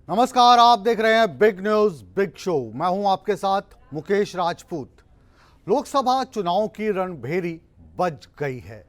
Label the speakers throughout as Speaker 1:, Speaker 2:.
Speaker 1: नमस्कार, आप देख रहे हैं बिग न्यूज बिग शो। मैं हूं आपके साथ मुकेश राजपूत। लोकसभा चुनाव की रणभेरी बज गई है।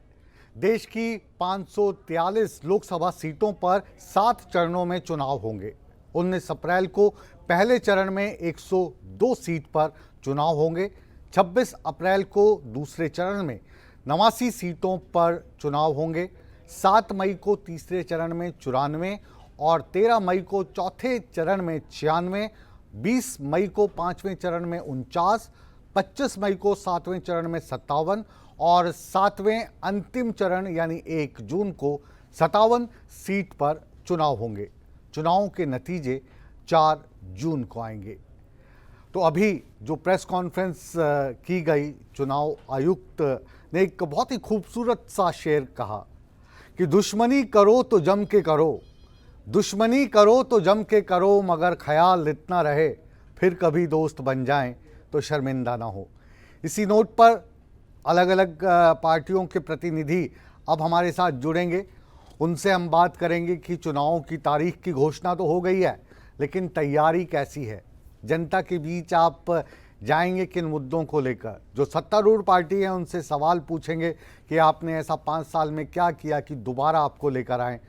Speaker 1: देश की 543 लोकसभा सीटों पर 7 चरणों में चुनाव होंगे। 19 अप्रैल को पहले चरण में 102 सीट पर चुनाव होंगे। 26 अप्रैल को दूसरे चरण में 89 सीटों पर चुनाव होंगे। 7 मई को तीसरे चरण में 94 और 13 मई को चौथे चरण में 96, 20 मई को पांचवें चरण में 49, 25 मई को सातवें चरण में 57 और सातवें अंतिम चरण यानी 1 जून को 57 सीट पर चुनाव होंगे। चुनावों के नतीजे 4 जून को आएंगे। तो अभी जो प्रेस कॉन्फ्रेंस की गई, चुनाव आयुक्त ने एक बहुत ही खूबसूरत सा शेर कहा कि दुश्मनी करो तो जम के करो, दुश्मनी करो तो जम के करो, मगर ख्याल इतना रहे फिर कभी दोस्त बन जाएं तो शर्मिंदा ना हो। इसी नोट पर अलग अलग पार्टियों के प्रतिनिधि अब हमारे साथ जुड़ेंगे। उनसे हम बात करेंगे कि चुनावों की तारीख की घोषणा तो हो गई है, लेकिन तैयारी कैसी है, जनता के बीच आप जाएंगे किन मुद्दों को लेकर। जो सत्तारूढ़ पार्टी है उनसे सवाल पूछेंगे कि आपने ऐसा 5 साल में क्या किया कि दोबारा आपको लेकर आएँ,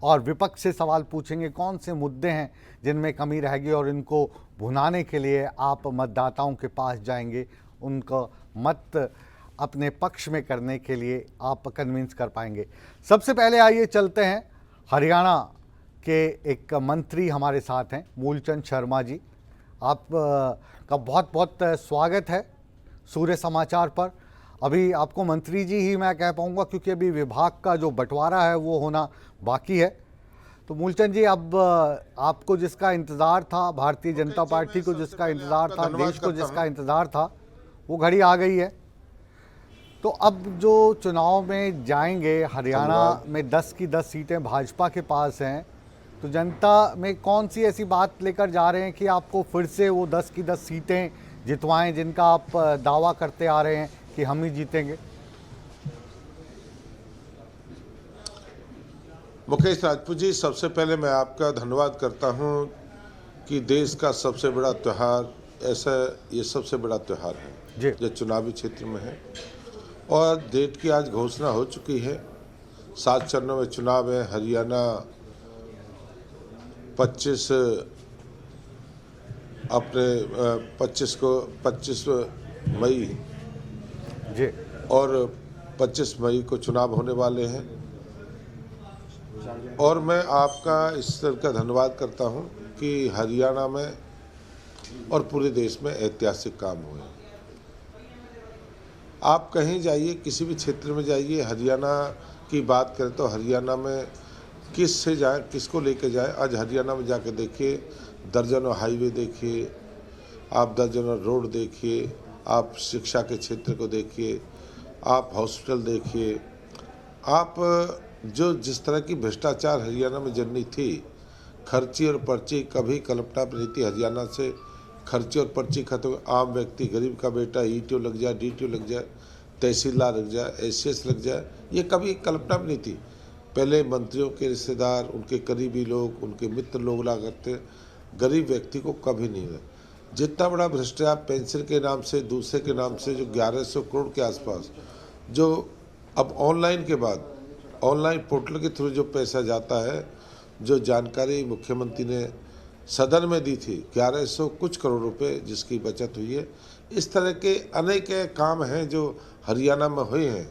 Speaker 1: और विपक्ष से सवाल पूछेंगे कौन से मुद्दे हैं जिनमें कमी रहेगी और इनको भुनाने के लिए आप मतदाताओं के पास जाएंगे, उनका मत अपने पक्ष में करने के लिए आप कन्विंस कर पाएंगे। सबसे पहले आइए चलते हैं, हरियाणा के एक मंत्री हमारे साथ हैं, मूलचंद शर्मा जी। आप का बहुत बहुत स्वागत है सूर्य समाचार पर। अभी आपको मंत्री जी ही मैं कह पाऊंगा क्योंकि अभी विभाग का जो बंटवारा है वो होना बाकी है। तो मूलचंद जी, अब आपको जिसका इंतज़ार था, भारतीय जनता पार्टी को जिसका इंतज़ार था, देश को जिसका इंतज़ार था, वो घड़ी आ गई है। तो अब जो चुनाव में जाएंगे, हरियाणा में 10 की 10 सीटें भाजपा के पास हैं, तो जनता में कौन सी ऐसी बात लेकर जा रहे हैं कि आपको फिर से वो 10 की 10 सीटें जितवाएं जिनका आप दावा करते आ रहे हैं कि हम ही जीतेंगे?
Speaker 2: मुकेश राजपूत जी, सबसे पहले मैं आपका धन्यवाद करता हूं कि देश का सबसे बड़ा त्यौहार, ऐसा ये सबसे बड़ा त्यौहार है जो चुनावी क्षेत्र में है, और डेट की आज घोषणा हो चुकी है। 7 चरणों में चुनाव है। हरियाणा 25 मई
Speaker 1: जी
Speaker 2: और 25 मई को चुनाव होने वाले हैं, और मैं आपका इस तरह का धन्यवाद करता हूं कि हरियाणा में और पूरे देश में ऐतिहासिक काम हुए। आप कहीं जाइए, किसी भी क्षेत्र में जाइए, हरियाणा की बात करें तो हरियाणा में किस से जाए, किसको लेके जाए। आज हरियाणा में जाके देखिए, दर्जनों हाईवे देखिए, आप दर्जनों रोड देखिए, आप शिक्षा के क्षेत्र को देखिए, आप हॉस्पिटल देखिए, आप जो जिस तरह की भ्रष्टाचार हरियाणा में जननी थी, खर्ची और पर्ची कभी कल्पना भी नहीं थी। हरियाणा से खर्ची और पर्ची खत्म, आम व्यक्ति, गरीब का बेटा ईटीओ लग जाए, डीटीओ लग जाए, तहसीलदार लग जाए, एसीएस लग जाए, ये कभी कल्पना भी नहीं थी। पहले मंत्रियों के रिश्तेदार, उनके करीबी लोग, उनके मित्र लोग ला करते, गरीब व्यक्ति को कभी नहीं हुआ। जितना बड़ा भ्रष्टाचार पेंशन के नाम से, दूसरे के नाम से, जो 1100 करोड़ के आसपास, जो अब ऑनलाइन के बाद ऑनलाइन पोर्टल के थ्रू जो पैसा जाता है, जो जानकारी मुख्यमंत्री ने सदन में दी थी, 1100 कुछ करोड़ रुपए जिसकी बचत हुई है। इस तरह के अनेक काम हैं जो हरियाणा में हुए हैं।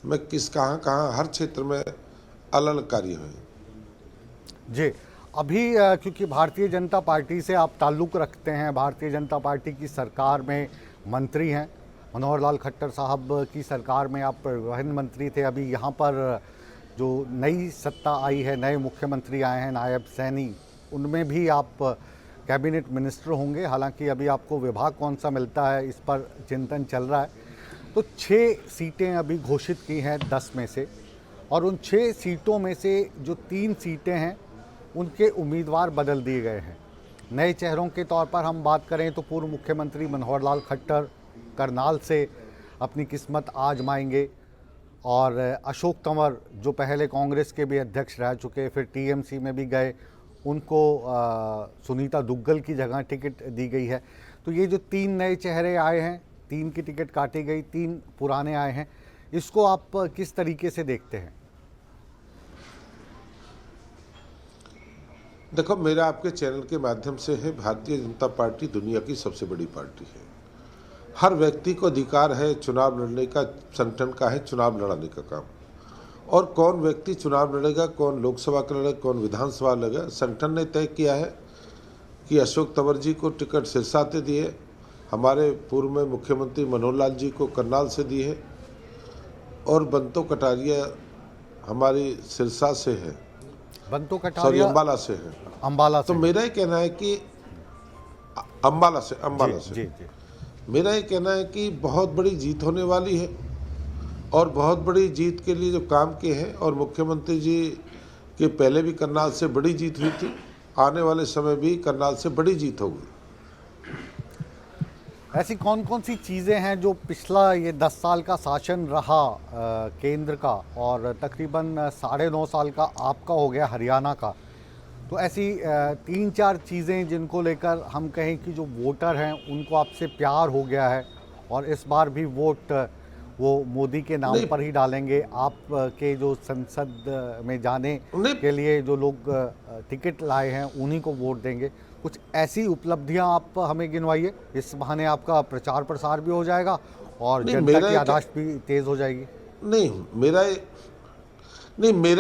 Speaker 2: मैं कहाँ हर क्षेत्र में अलग अलग कार्य हुए।
Speaker 1: जी, अभी क्योंकि भारतीय जनता पार्टी से आप ताल्लुक़ रखते हैं, भारतीय जनता पार्टी की सरकार में मंत्री हैं, मनोहर लाल खट्टर साहब की सरकार में आप परिवहन मंत्री थे। अभी यहाँ पर जो नई सत्ता आई है, नए मुख्यमंत्री आए हैं, नायब सैनी, उनमें भी आप कैबिनेट मिनिस्टर होंगे। हालांकि अभी आपको विभाग कौन सा मिलता है इस पर चिंतन चल रहा है। तो 6 सीटें अभी घोषित की हैं 10 में से, और उन 6 सीटों में से जो 3 सीटें हैं उनके उम्मीदवार बदल दिए गए हैं। नए चेहरों के तौर पर हम बात करें तो पूर्व मुख्यमंत्री मनोहर लाल खट्टर करनाल से अपनी किस्मत आजमाएंगे, और अशोक तंवर जो पहले कांग्रेस के भी अध्यक्ष रह चुके, फिर टीएमसी में भी गए उनको सुनीता दुग्गल की जगह टिकट दी गई है। तो ये जो 3 नए चेहरे आए हैं, 3 की टिकट काटी गई, 3 पुराने आए हैं, इसको आप किस तरीके से देखते हैं?
Speaker 2: देखो, मेरा आपके चैनल के माध्यम से है, भारतीय जनता पार्टी दुनिया की सबसे बड़ी पार्टी है। हर व्यक्ति को अधिकार है चुनाव लड़ने का, संगठन का है चुनाव लड़ाने का काम। और कौन व्यक्ति चुनाव लड़ेगा, कौन लोकसभा का लड़ेगा, कौन विधानसभा लड़ेगा, संगठन ने तय किया है कि अशोक तंवर जी को टिकट सिरसा से दिए, हमारे पूर्व में मुख्यमंत्री मनोहर लाल जी को करनाल से दी है, और बंतो कटारिया हमारी सिरसा से है,
Speaker 1: बंतो
Speaker 2: सॉरी
Speaker 1: कटारिया
Speaker 2: अम्बाला से है।
Speaker 1: अम्बाला से।
Speaker 2: तो मेरा ये कहना है कि अम्बाला से
Speaker 1: जी जी।
Speaker 2: मेरा ये कहना है कि बहुत बड़ी जीत होने वाली है, और बहुत बड़ी जीत के लिए जो काम किए हैं, और मुख्यमंत्री जी के पहले भी करनाल से बड़ी जीत हुई थी, आने वाले समय भी करनाल से बड़ी जीत होगी।
Speaker 1: ऐसी कौन कौन सी चीज़ें हैं जो पिछला ये 10 साल का शासन रहा केंद्र का, और तकरीबन 9.5 साल का आपका हो गया हरियाणा का, तो ऐसी 3-4 चीज़ें जिनको लेकर हम कहें कि जो वोटर हैं उनको आपसे प्यार हो गया है और इस बार भी वोट वो मोदी के नाम पर ही डालेंगे, आप के जो संसद में जाने के लिए जो लोग टिकट लाए हैं उन्हीं को वोट देंगे? कुछ ऐसी उपलब्धियां आप हमें गिनवाइए, इस बहाने आपका प्रचार प्रसार भी हो जाएगा और जनता की याददाश्त भी तेज़ हो जाएगी।
Speaker 2: मेरा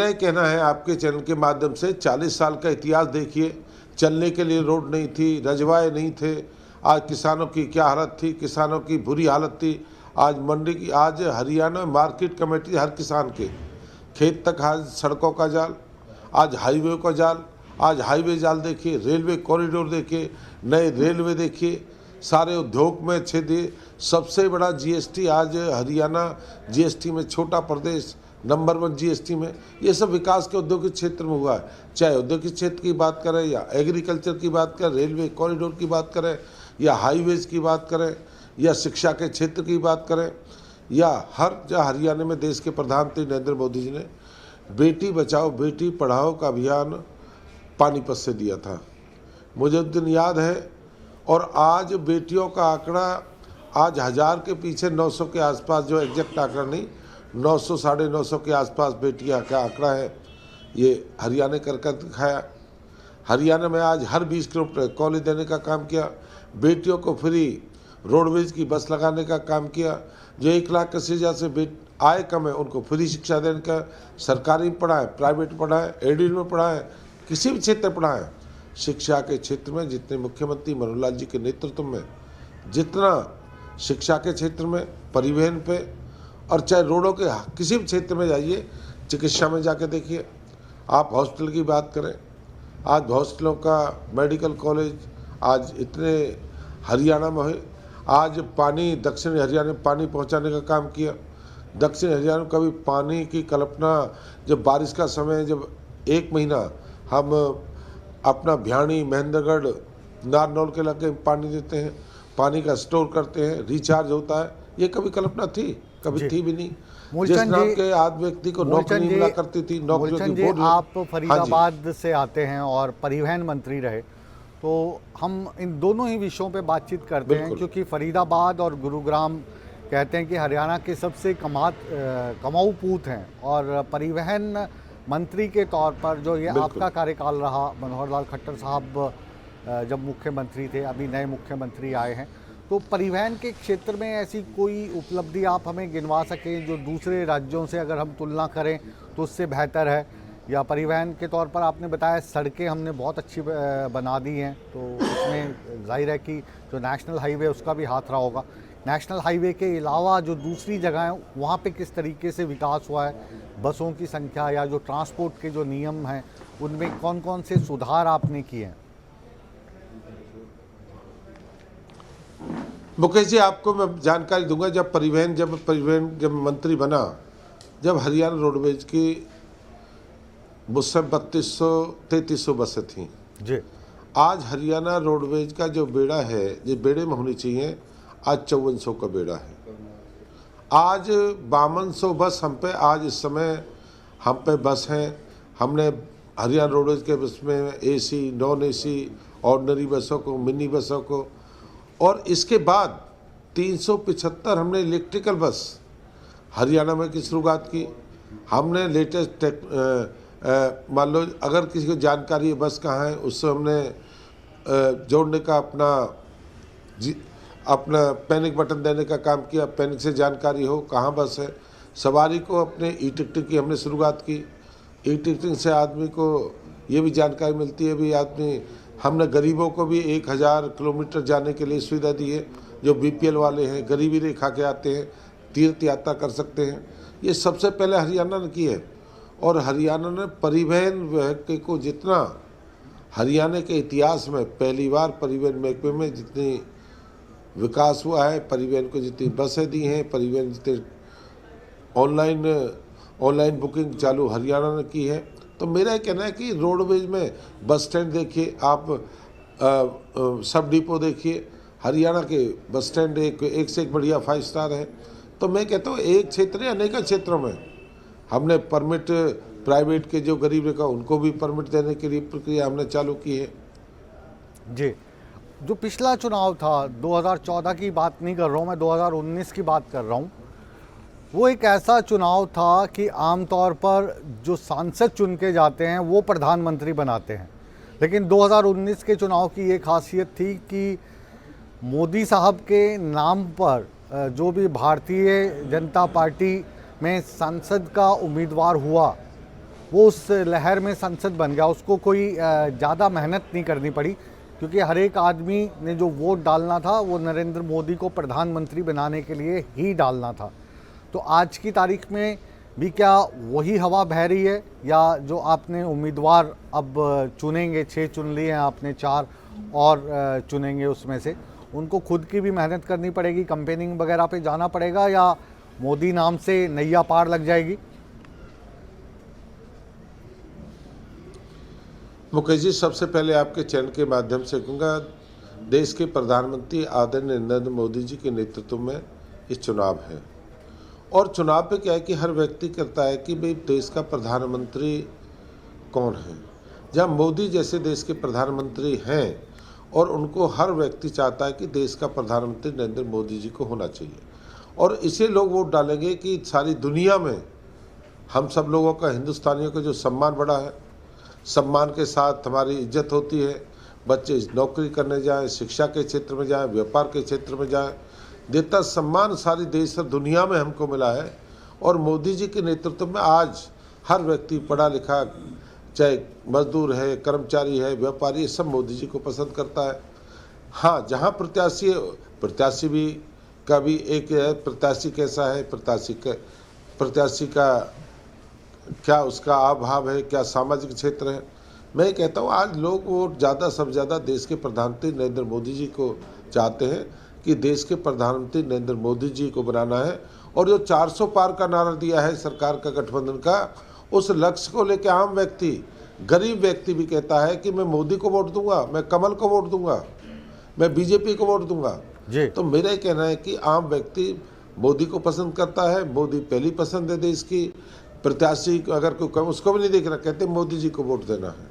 Speaker 2: ये कहना है आपके चैनल के माध्यम से, 40 साल का इतिहास देखिए, चलने के लिए रोड नहीं थी, रजवाए नहीं थे, आज किसानों की क्या हालत थी, किसानों की बुरी हालत थी। आज मंडी की, आज हरियाणा में मार्केट कमेटी हर किसान के खेत तक, आज सड़कों का जाल, आज हाईवे का जाल, आज हाईवे जाल देखिए, रेलवे कॉरिडोर देखिए, नए रेलवे देखिए, सारे उद्योग में अच्छे दिए। सबसे बड़ा जीएसटी आज हरियाणा, जीएसटी में छोटा प्रदेश, नंबर 1 जीएसटी में। ये सब विकास के औद्योगिक क्षेत्र में हुआ है, चाहे औद्योगिक क्षेत्र की बात करें या एग्रीकल्चर की बात करें, रेलवे कॉरिडोर की बात करें या हाईवेज की बात करें या शिक्षा के क्षेत्र की बात करें, या जहाँ हरियाणा में देश के प्रधानमंत्री नरेंद्र मोदी जी ने बेटी बचाओ बेटी पढ़ाओ का अभियान पानीपत से दिया था, मुझे उस दिन याद है। और आज बेटियों का आंकड़ा आज 1000 के पीछे 900 के आसपास, जो एग्जैक्ट आंकड़ा नहीं, 900 950 के आसपास बेटियां का आंकड़ा है, ये हरियाणा कर दिखाया। हरियाणा में आज हर 20 किलोमीटर कॉलेज देने का काम किया, बेटियों को फ्री रोडवेज की बस लगाने का काम किया, जो 1 लाख से ज़्यादा आय कम है उनको फ्री शिक्षा देने का, सरकारी में पढ़ाएं, प्राइवेट पढ़ाएं, एडेड में पढ़ाएं, किसी भी क्षेत्र में पढ़ाएं। शिक्षा के क्षेत्र में जितने मुख्यमंत्री मनोहर लाल जी के नेतृत्व में जितना शिक्षा के क्षेत्र में, परिवहन पे, और चाहे रोडों के किसी भी क्षेत्र में जाइए, चिकित्सा में जाके देखिए, आप हॉस्पिटल की बात करें, आज हॉस्पिटलों का मेडिकल कॉलेज आज इतने हरियाणा में है। आज पानी, दक्षिण हरियाणा में पानी पहुंचाने का काम किया। दक्षिण हरियाणा में कभी पानी की कल्पना, जब बारिश का समय, जब 1 महीना हम अपना भियाणी, महेंद्रगढ़, नारनौल के इलाके में पानी देते हैं, पानी का स्टोर करते हैं, रिचार्ज होता है, ये कभी कल्पना थी? कभी थी भी नहीं। जिस नाम के आज व्यक्ति को नौकरी मिला करती थी, नौकरियों की बोर्ड।
Speaker 1: आप फरीदाबाद से आते हैं और परिवहन मंत्री रहे, तो हम इन दोनों ही विषयों पे बातचीत करते हैं, क्योंकि फरीदाबाद और गुरुग्राम कहते हैं कि हरियाणा के सबसे कमाऊ पूत हैं, और परिवहन मंत्री के तौर पर जो ये आपका कार्यकाल रहा, मनोहर लाल खट्टर साहब जब मुख्यमंत्री थे, अभी नए मुख्यमंत्री आए हैं, तो परिवहन के क्षेत्र में ऐसी कोई उपलब्धि आप हमें गिनवा सकें जो दूसरे राज्यों से अगर हम तुलना करें तो उससे बेहतर है? या परिवहन के तौर पर आपने बताया सड़कें हमने बहुत अच्छी बना दी हैं, तो उसमें जाहिर है कि जो नेशनल हाईवे उसका भी हाथ रहा होगा। नेशनल हाईवे के अलावा जो दूसरी जगह हैं वहाँ पे किस तरीके से विकास हुआ है? बसों की संख्या या जो ट्रांसपोर्ट के जो नियम हैं उनमें कौन कौन से सुधार आपने किए हैं?
Speaker 2: मुकेश जी, आपको मैं जानकारी दूंगा, जब परिवहन मंत्री बना, जब हरियाणा रोडवेज की मुझसे 3200-3300 बसें थीं
Speaker 1: जी।
Speaker 2: आज हरियाणा रोडवेज का जो बेड़ा है, जो बेड़े में होनी चाहिए, आज 5400 का बेड़ा है। आज 5200 बस हम पे, आज इस समय हम पे बस हैं। हमने हरियाणा रोडवेज के बस में एसी, नॉन एसी, ऑर्डिनरी बसों को, मिनी बसों को, और इसके बाद 375 हमने इलेक्ट्रिकल बस हरियाणा में की शुरुआत की। हमने लेटेस्ट मान लो अगर किसी को जानकारी है बस कहाँ है, उससे हमने जोड़ने का अपना पैनिक बटन देने का काम किया। पैनिक से जानकारी हो कहाँ बस है। सवारी को अपने ई टिकटिंग की हमने शुरुआत की। ई टिकटिंग से आदमी को ये भी जानकारी मिलती है भी आदमी, हमने गरीबों को भी 1000 किलोमीटर जाने के लिए सुविधा दी है। जो बीपीएल वाले हैं, गरीबी रेखा के आते हैं, तीर्थ यात्रा कर सकते हैं। ये सबसे पहले हरियाणा ने की है। और हरियाणा ने परिवहन महकमे को जितना हरियाणा के इतिहास में पहली बार परिवहन महकमे में जितनी विकास हुआ है, परिवहन को जितनी बसें दी हैं, परिवहन जितने ऑनलाइन बुकिंग चालू हरियाणा ने की है। तो मेरा ये कहना है कि रोडवेज में बस स्टैंड देखिए आप, सब डिपो देखिए, हरियाणा के बस स्टैंड एक से एक बढ़िया 5 स्टार है। तो मैं कहता हूँ एक क्षेत्र या अनेक क्षेत्रों में हमने परमिट, प्राइवेट के जो गरीब रेखा उनको भी परमिट देने के लिए प्रक्रिया हमने चालू की है।
Speaker 1: जी, जो पिछला चुनाव था 2014 की बात नहीं कर रहा हूँ मैं, 2019 की बात कर रहा हूँ। वो एक ऐसा चुनाव था कि आमतौर पर जो सांसद चुन के जाते हैं वो प्रधानमंत्री बनाते हैं, लेकिन 2019 के चुनाव की ये खासियत थी कि मोदी साहब के नाम पर जो भी भारतीय जनता पार्टी में सांसद का उम्मीदवार हुआ वो उस लहर में सांसद बन गया। उसको कोई ज़्यादा मेहनत नहीं करनी पड़ी, क्योंकि हर एक आदमी ने जो वोट डालना था वो नरेंद्र मोदी को प्रधानमंत्री बनाने के लिए ही डालना था। तो आज की तारीख में भी क्या वही हवा बह रही है, या जो आपने उम्मीदवार अब चुनेंगे, 6 चुन लिए हैं आपने, 4 और चुनेंगे, उसमें से उनको खुद की भी मेहनत करनी पड़ेगी, कैंपेनिंग वगैरह पे जाना पड़ेगा, या मोदी नाम से नैया पार लग जाएगी?
Speaker 2: मुकेश जी, सबसे पहले आपके चैनल के माध्यम से कहूँगा, देश के प्रधानमंत्री आदरणीय नरेंद्र मोदी जी के नेतृत्व में ये चुनाव है। और चुनाव पे क्या है कि हर व्यक्ति कहता है कि भाई देश का प्रधानमंत्री कौन है। जहाँ मोदी जैसे देश के प्रधानमंत्री हैं और उनको हर व्यक्ति चाहता है कि देश का प्रधानमंत्री नरेंद्र मोदी जी को होना चाहिए, और इसे लोग वोट डालेंगे कि सारी दुनिया में हम सब लोगों का, हिंदुस्तानियों का जो सम्मान बढ़ा है, सम्मान के साथ हमारी इज्जत होती है। बच्चे नौकरी करने जाएं, शिक्षा के क्षेत्र में जाएं, व्यापार के क्षेत्र में जाएं, देता सम्मान सारी देश और दुनिया में हमको मिला है। और मोदी जी के नेतृत्व में आज हर व्यक्ति, पढ़ा लिखा, चाहे मजदूर है, कर्मचारी है, व्यापारी, सब मोदी जी को पसंद करता है। हाँ, जहाँ प्रत्याशी भी का भी एक है, प्रत्याशी कैसा है, प्रत्याशी का क्या उसका अभाव है, क्या सामाजिक क्षेत्र है। मैं कहता हूँ आज लोग वोट ज़्यादा से ज़्यादा देश के प्रधानमंत्री नरेंद्र मोदी जी को चाहते हैं कि देश के प्रधानमंत्री नरेंद्र मोदी जी को बनाना है। और जो 400 पार का नारा दिया है सरकार का, गठबंधन का, उस लक्ष्य को लेकर आम व्यक्ति, गरीब व्यक्ति भी कहता है कि मैं मोदी को वोट दूंगा, मैं कमल को वोट दूंगा, मैं बीजेपी को वोट दूंगा जी। तो मेरा कहना है कि आम व्यक्ति मोदी को पसंद करता है। मोदी पहली पसंद है देश की। प्रत्याशी अगर कोई कम, उसको भी नहीं देखना, कहते मोदी जी को वोट देना है।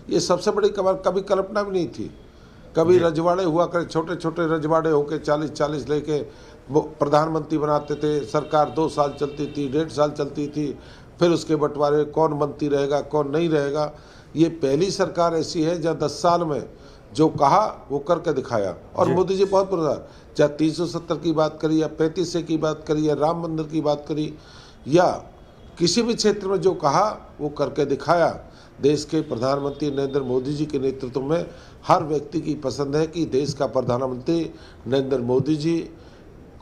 Speaker 2: ये सबसे बड़ी कभी कल्पना भी नहीं थी। कभी रजवाड़े हुआ करे, छोटे छोटे रजवाड़े होके 40-40 लेके वो प्रधानमंत्री बनाते थे। सरकार 2 साल चलती थी, 1.5 साल चलती थी, फिर उसके बंटवारे, कौन मंत्री रहेगा, कौन नहीं रहेगा। ये पहली सरकार ऐसी है जहाँ 10 साल में जो कहा वो करके दिखाया। और मोदी जी बहुत पुरस्कार, चाहे 370 की बात करी, या 35 की बात करी, या राम मंदिर की बात करी, या किसी भी क्षेत्र में जो कहा वो करके दिखाया। देश के प्रधानमंत्री नरेंद्र मोदी जी के नेतृत्व में हर व्यक्ति की पसंद है कि देश का प्रधानमंत्री नरेंद्र मोदी जी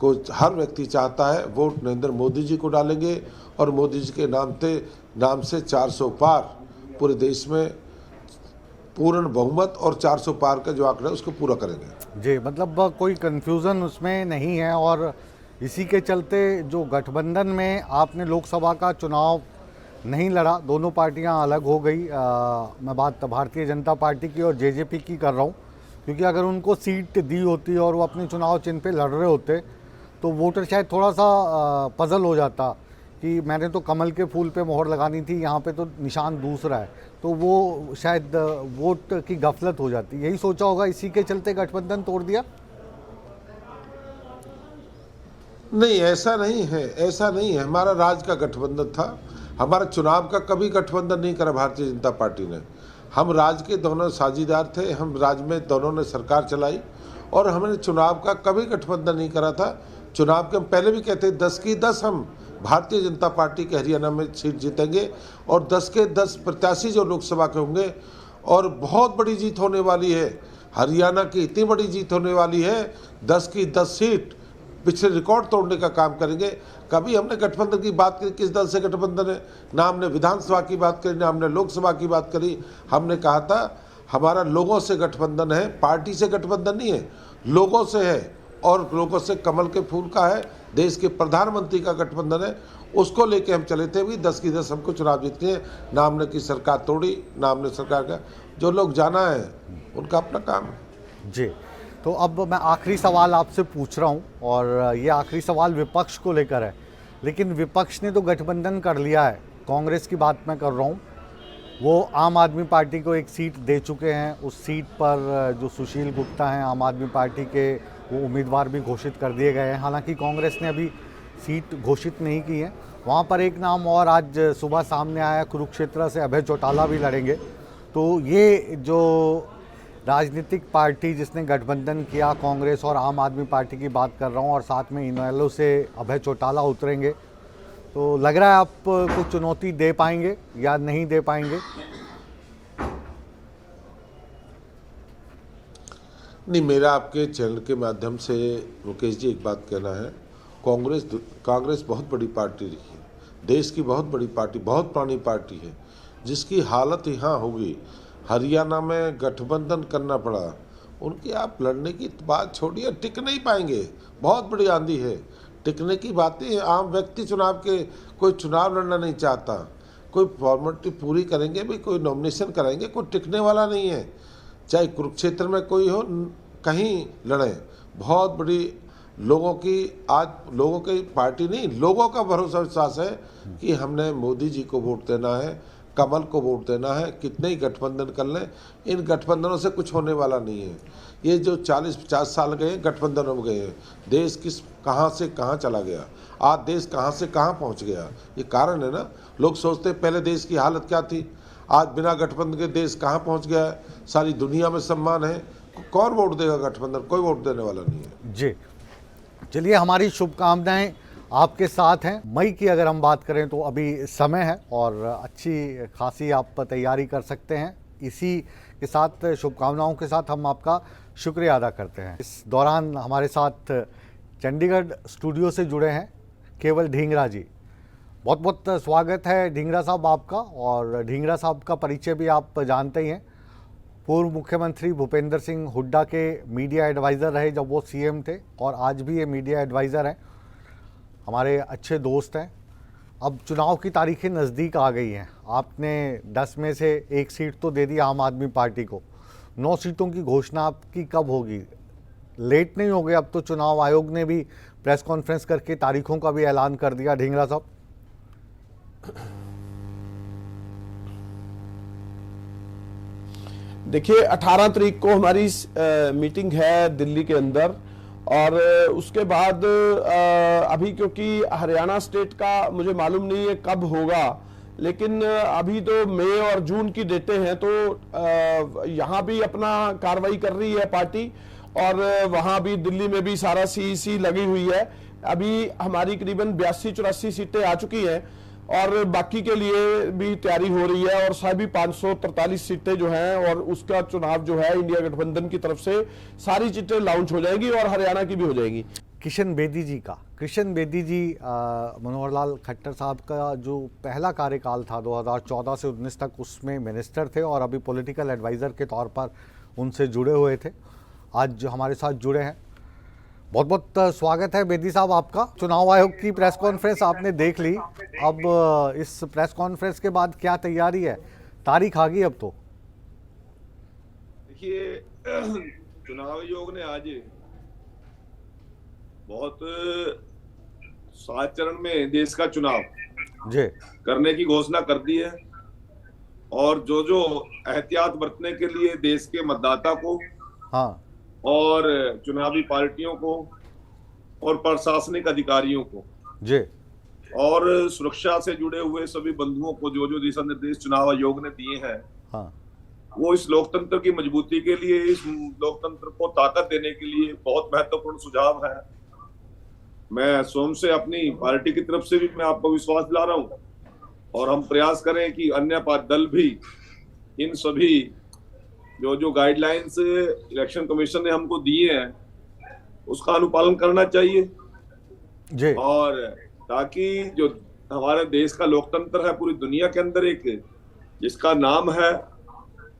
Speaker 2: को हर व्यक्ति चाहता है। वोट नरेंद्र मोदी जी को डालेंगे और मोदी जी के नाम से 400 पार पूरे देश में पूर्ण बहुमत और 400 पार का जो आंकड़ा है उसको पूरा करेंगे
Speaker 1: जी। मतलब कोई कंफ्यूजन उसमें नहीं है। और इसी के चलते जो गठबंधन में आपने लोकसभा का चुनाव नहीं लड़ा, दोनों पार्टियां अलग हो गई। मैं बात भारतीय जनता पार्टी की और जेजेपी की कर रहा हूं, क्योंकि अगर उनको सीट दी होती और वो अपने चुनाव चिन्ह पे लड़ रहे होते तो वोटर शायद थोड़ा सा पजल हो जाता कि मैंने तो कमल के फूल पे मोहर लगानी थी, यहाँ पे तो निशान दूसरा है, तो वो शायद वोट की गफलत हो जाती, यही सोचा होगा, इसी के चलते गठबंधन तोड़ दिया।
Speaker 2: नहीं, ऐसा नहीं है, ऐसा नहीं है। हमारा राज्य का गठबंधन था, हमारा चुनाव का कभी गठबंधन नहीं करा भारतीय जनता पार्टी ने। हम राज्य के दोनों साझीदार थे, हम राज्य में दोनों ने सरकार चलाई और हमने चुनाव का कभी गठबंधन नहीं करा था। चुनाव के हम पहले भी कहते 10 की 10 हम भारतीय जनता पार्टी के हरियाणा में सीट जीतेंगे और 10 के 10 प्रत्याशी जो लोकसभा के होंगे और बहुत बड़ी जीत होने वाली है। हरियाणा की इतनी बड़ी जीत होने वाली है, 10 की 10 सीट पिछले रिकॉर्ड तोड़ने का काम करेंगे। कभी हमने गठबंधन की बात करी, किस दल से गठबंधन है, ना हमने विधानसभा की बात करी, ना हमने लोकसभा की बात करी। हमने कहा था हमारा लोगों से गठबंधन है, पार्टी से गठबंधन नहीं है, लोगों से है और लोगों से कमल के फूल का है, देश के प्रधानमंत्री का गठबंधन है। उसको लेके हम चले थे भी 10 की 10 हमको चुनाव जीतने हैं। ना हमने की सरकार तोड़ी, ना हमने सरकार का, जो लोग जाना है उनका अपना काम है।
Speaker 1: जी, तो अब मैं आखिरी सवाल आपसे पूछ रहा हूँ और ये आखिरी सवाल विपक्ष को लेकर है, लेकिन विपक्ष ने तो गठबंधन कर लिया है, कांग्रेस की बात मैं कर रहा हूँ। वो आम आदमी पार्टी को एक सीट दे चुके हैं, उस सीट पर जो सुशील गुप्ता हैं आम आदमी पार्टी के, वो उम्मीदवार भी घोषित कर दिए गए हैं। हालांकि कांग्रेस ने अभी सीट घोषित नहीं की है। वहाँ पर एक नाम और आज सुबह सामने आया, कुरुक्षेत्र से अभय चौटाला भी लड़ेंगे। तो ये जो राजनीतिक पार्टी जिसने गठबंधन किया, कांग्रेस और आम आदमी पार्टी की बात कर रहा हूँ, और साथ में इनेलो से अभय चौटाला उतरेंगे, तो लग रहा है आप कुछ चुनौती दे पाएंगे या नहीं दे पाएंगे?
Speaker 2: नहीं, मेरा आपके चैनल के माध्यम से मुकेश जी एक बात कहना है, कांग्रेस बहुत बड़ी पार्टी रही है, देश की बहुत बड़ी पार्टी, बहुत पुरानी पार्टी है, जिसकी हालत यहाँ होगी। हरियाणा में गठबंधन करना पड़ा, उनकी आप लड़ने की बात छोड़िए, टिक नहीं पाएंगे, बहुत बड़ी आंधी है, टिकने की बातें हैं। आम व्यक्ति चुनाव के, कोई चुनाव लड़ना नहीं चाहता, कोई फॉर्मेलिटी पूरी करेंगे भी, कोई नॉमिनेशन कराएंगे, कोई टिकने वाला नहीं है। चाहे कुरुक्षेत्र में कोई हो, कहीं लड़े, बहुत बड़ी लोगों की, आज लोगों की पार्टी नहीं, लोगों का भरोसा विश्वास है कि हमने मोदी जी को वोट देना है, कमल को वोट देना है। कितने ही गठबंधन कर लें, इन गठबंधनों से कुछ होने वाला नहीं है। ये जो 40-50 साल गए गठबंधनों में गए हैं, देश किस कहाँ से कहाँ चला गया, आज देश कहाँ से कहाँ पहुँच गया, ये कारण है ना। लोग सोचते हैं पहले देश की हालत क्या थी, आज बिना गठबंधन के देश कहाँ पहुँच गया है, सारी दुनिया में सम्मान है। कौन वोट देगा गठबंधन, कोई वोट देने वाला नहीं है।
Speaker 1: जी, चलिए, हमारी शुभकामनाएं आपके साथ हैं। मई की अगर हम बात करें तो अभी समय है और अच्छी खासी आप तैयारी कर सकते हैं। इसी के साथ शुभकामनाओं के साथ हम आपका शुक्रिया अदा करते हैं। इस दौरान हमारे साथ चंडीगढ़ स्टूडियो से जुड़े हैं केवल ढींगरा जी। बहुत बहुत स्वागत है ढींगरा साहब आपका। और ढींगरा साहब का परिचय भी आप जानते ही हैं, पूर्व मुख्यमंत्री भूपेंद्र सिंह हुड्डा के मीडिया एडवाइज़र रहे जब वो सीएम थे, और आज भी ये मीडिया एडवाइज़र हैं, हमारे अच्छे दोस्त हैं। अब चुनाव की तारीखें नज़दीक आ गई हैं, आपने 10 में से 1 सीट तो दे दी आम आदमी पार्टी को, 9 सीटों की घोषणा आपकी कब होगी? लेट नहीं हो गए? अब तो चुनाव आयोग ने भी प्रेस कॉन्फ्रेंस करके तारीखों का भी ऐलान कर दिया। ढींगरा साहब,
Speaker 3: देखिए 18 तारीख को हमारी मीटिंग है दिल्ली के अंदर, और उसके बाद अभी क्योंकि हरियाणा स्टेट का मुझे मालूम नहीं है कब होगा, लेकिन अभी तो मई और जून की डेटें हैं, तो यहाँ भी अपना कार्रवाई कर रही है पार्टी, और वहाँ भी दिल्ली में भी सारा सीईसी लगी हुई है। अभी हमारी करीबन 82-84 सीटें आ चुकी हैं और बाकी के लिए भी तैयारी हो रही है, और सभी 543 सीटें जो हैं, और उसका चुनाव जो है इंडिया गठबंधन की तरफ से सारी सीटें लॉन्च हो जाएंगी और हरियाणा की भी हो जाएंगी।
Speaker 1: किशन बेदी जी का, किशन बेदी जी मनोहर लाल खट्टर साहब का जो पहला कार्यकाल था 2014 से 19 तक, उसमें मिनिस्टर थे और अभी पॉलिटिकल एडवाइज़र के तौर पर उनसे जुड़े हुए थे, आज जो हमारे साथ जुड़े हैं। बहुत बहुत स्वागत है बेदी साहब आपका। चुनाव आयोग की प्रेस कॉन्फ्रेंस आपने देख ली, अब इस प्रेस कॉन्फ्रेंस के बाद क्या तैयारी है? तारीख आ गई अब तो।
Speaker 4: देखिए, चुनाव आयोग ने आज बहुत 7 चरण में देश का चुनाव
Speaker 1: जी
Speaker 4: करने की घोषणा कर दी है। और जो जो एहतियात बरतने के लिए देश के मतदाता को
Speaker 1: हाँ
Speaker 4: और चुनावी पार्टियों को और प्रशासनिक अधिकारियों को
Speaker 1: जी
Speaker 4: और सुरक्षा से जुड़े हुए सभी बंधुओं को जो जो दिशा निर्देश चुनाव आयोग ने दिए हैं,
Speaker 1: हाँ
Speaker 4: वो इस लोकतंत्र की मजबूती के लिए, इस लोकतंत्र को ताकत देने के लिए बहुत महत्वपूर्ण सुझाव है। मैं स्वयं से अपनी पार्टी की तरफ से भी मैं आपको विश्वास दिला रहा हूँ, और हम प्रयास करें कि अन्य दल भी इन सभी जो जो गाइडलाइंस इलेक्शन कमीशन ने हमको दिए हैं उसका अनुपालन करना चाहिए,
Speaker 1: जी
Speaker 4: और ताकि जो हमारे देश का लोकतंत्र है पूरी दुनिया के अंदर एक जिसका नाम है,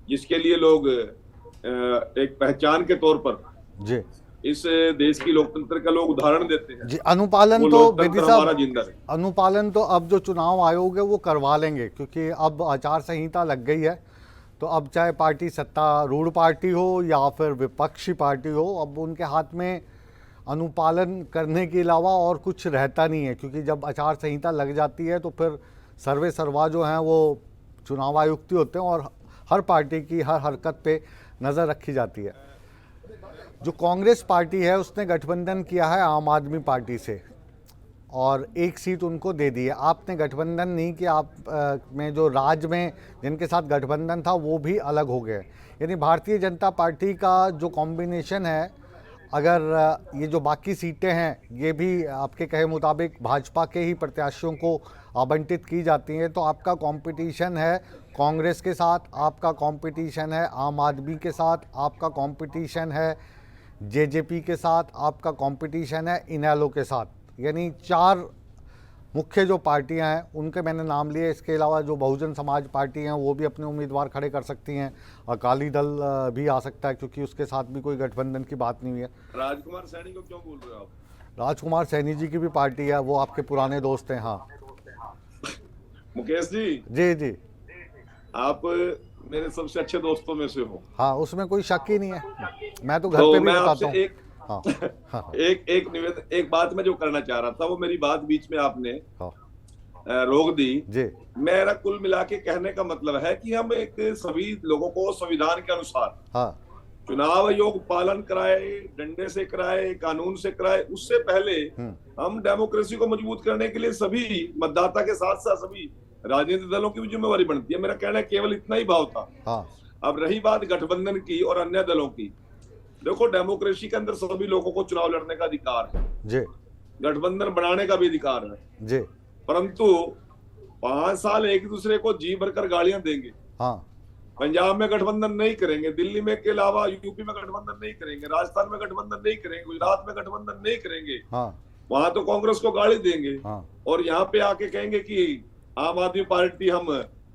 Speaker 4: जिसके लिए लोग एक पहचान के तौर पर
Speaker 1: जी
Speaker 4: इस देश की लोकतंत्र का लोग उदाहरण देते हैं,
Speaker 1: जी अनुपालन
Speaker 4: वो
Speaker 1: तो
Speaker 4: लोकतंत्र
Speaker 1: बेदी
Speaker 4: हमारा
Speaker 1: साहब,
Speaker 4: जिंदा है।
Speaker 1: अनुपालन तो अब जो चुनाव आयोग है वो करवा लेंगे, क्योंकि अब आचार संहिता लग गई है। तो अब चाहे पार्टी सत्तारूढ़ पार्टी हो या फिर विपक्षी पार्टी हो, अब उनके हाथ में अनुपालन करने के अलावा और कुछ रहता नहीं है, क्योंकि जब आचार संहिता लग जाती है तो फिर सर्वे सर्वा जो हैं वो चुनाव आयुक्त होते हैं और हर पार्टी की हर हरकत पे नज़र रखी जाती है। जो कांग्रेस पार्टी है उसने गठबंधन किया है आम आदमी पार्टी से और एक सीट उनको दे दी है। आपने गठबंधन नहीं किया, आप में जो राज्य में जिनके साथ गठबंधन था वो भी अलग हो गए। यानी भारतीय जनता पार्टी का जो कॉम्बिनेशन है, अगर ये जो बाकी सीटें हैं ये भी आपके कहे मुताबिक भाजपा के ही प्रत्याशियों को आवंटित की जाती हैं, तो आपका कंपटीशन है कांग्रेस के साथ, आपका कंपटीशन है आम आदमी के साथ, आपका कंपटीशन है जेजेपी के साथ, आपका कंपटीशन है इनेलो के साथ। यानी 4 मुख्य जो पार्टियां हैं उनके मैंने नाम लिए। इसके अलावा जो बहुजन समाज पार्टी हैं वो भी अपने उम्मीदवार खड़े कर सकती हैं, अकाली दल भी आ सकता है क्योंकि उसके साथ भी कोई गठबंधन की बात नहीं हुई है।
Speaker 4: राजकुमार सैनी को क्यों बोल रहे हो आप?
Speaker 1: राजकुमार सैनी जी की भी पार्टी है, वो आपके पुराने दोस्त हैं। हाँ
Speaker 4: मुकेश जी,
Speaker 1: जी जी
Speaker 4: आप मेरे सबसे अच्छे दोस्तों में से हो।
Speaker 1: हाँ, उसमें कोई शक ही नहीं है, मैं तो घर
Speaker 4: तो
Speaker 1: पे भी
Speaker 4: मैं
Speaker 1: बताता
Speaker 4: आपसे
Speaker 1: हूँ।
Speaker 4: एक
Speaker 1: हाँ हाँ
Speaker 4: एक निवेदन, एक बात मैं जो करना चाह रहा था वो मेरी बात बीच में आपने
Speaker 1: हाँ
Speaker 4: रोक दी।
Speaker 1: जी
Speaker 4: मेरा कुल मिला के कहने का मतलब है कि हम एक सभी लोगों को संविधान के अनुसार
Speaker 1: हाँ
Speaker 4: चुनाव आयोग पालन कराए, डंडे से कराए, कानून से कराए, उससे पहले हम डेमोक्रेसी को मजबूत करने के लिए सभी मतदाता के साथ साथ सभी राजनीतिक दलों की भी जिम्मेवारी बनती है। मेरा कहना है केवल इतना ही भाव था।
Speaker 1: हाँ
Speaker 4: अब रही बात गठबंधन की और अन्य दलों की, देखो डेमोक्रेसी के अंदर सभी लोगों को चुनाव लड़ने का अधिकार है,
Speaker 1: जी
Speaker 4: गठबंधन बनाने का भी अधिकार है,
Speaker 1: जी
Speaker 4: परंतु 5 साल एक दूसरे को जी भरकर गालियां देंगे।
Speaker 1: हाँ
Speaker 4: पंजाब में गठबंधन नहीं करेंगे, दिल्ली में के अलावा यूपी में गठबंधन नहीं करेंगे, राजस्थान में गठबंधन नहीं करेंगे, गुजरात में गठबंधन नहीं करेंगे,
Speaker 1: हाँ
Speaker 4: वहां तो कांग्रेस को गाली देंगे।
Speaker 1: हाँ
Speaker 4: और यहाँ पे आके कहेंगे कि आम आदमी पार्टी हम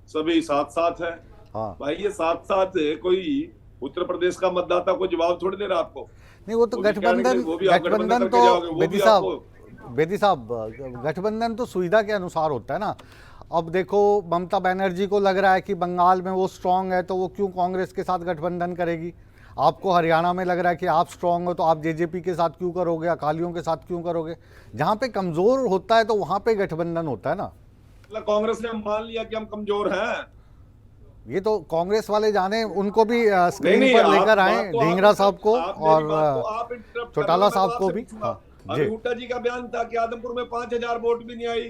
Speaker 4: सभी साथ साथ है।
Speaker 1: हाँ
Speaker 4: भाई ये साथ साथ कोई उत्तर प्रदेश का मतदाता को जवाब थोड़ी दे रहा आपको।
Speaker 1: नहीं, वो तो
Speaker 4: वो भी कहेंगे,
Speaker 1: गठबंधन
Speaker 4: वो भी आप
Speaker 1: गठबंधन
Speaker 4: करके जाओगे,
Speaker 1: तो
Speaker 4: वो
Speaker 1: बेदी
Speaker 4: भी
Speaker 1: साहब गठबंधन तो सुविधा के अनुसार होता है ना। अब देखो, ममता बनर्जी को लग रहा है कि बंगाल में वो स्ट्रांग है तो वो क्यों कांग्रेस के साथ गठबंधन करेगी। आपको हरियाणा में लग रहा है कि आप स्ट्रांग हो तो आप जेजेपी के साथ क्यों करोगे, अकालियों के साथ क्यों करोगे। जहाँ पे कमजोर होता है तो वहाँ पे गठबंधन होता है ना।
Speaker 4: कांग्रेस ने मान लिया कि हम कमजोर हैं।
Speaker 1: ये तो कांग्रेस वाले जाने, उनको भी स्क्रीन
Speaker 4: नहीं,
Speaker 1: पर
Speaker 4: आप
Speaker 1: लेकर आए,
Speaker 4: बात तो
Speaker 1: ढींगरा
Speaker 4: आप-
Speaker 1: साहब को
Speaker 4: आप मेरी
Speaker 1: और
Speaker 4: बात को आप interrupt कर
Speaker 1: चौटाला
Speaker 4: रहे हो, मैं
Speaker 1: साहब
Speaker 4: तो
Speaker 1: को
Speaker 4: आपसे
Speaker 1: भी।
Speaker 4: पूछूंगा।
Speaker 1: हाँ
Speaker 4: अभी
Speaker 1: जी
Speaker 4: हुड्डा जी का बयान था कि आदमपुर में 5000 वोट भी नहीं आई,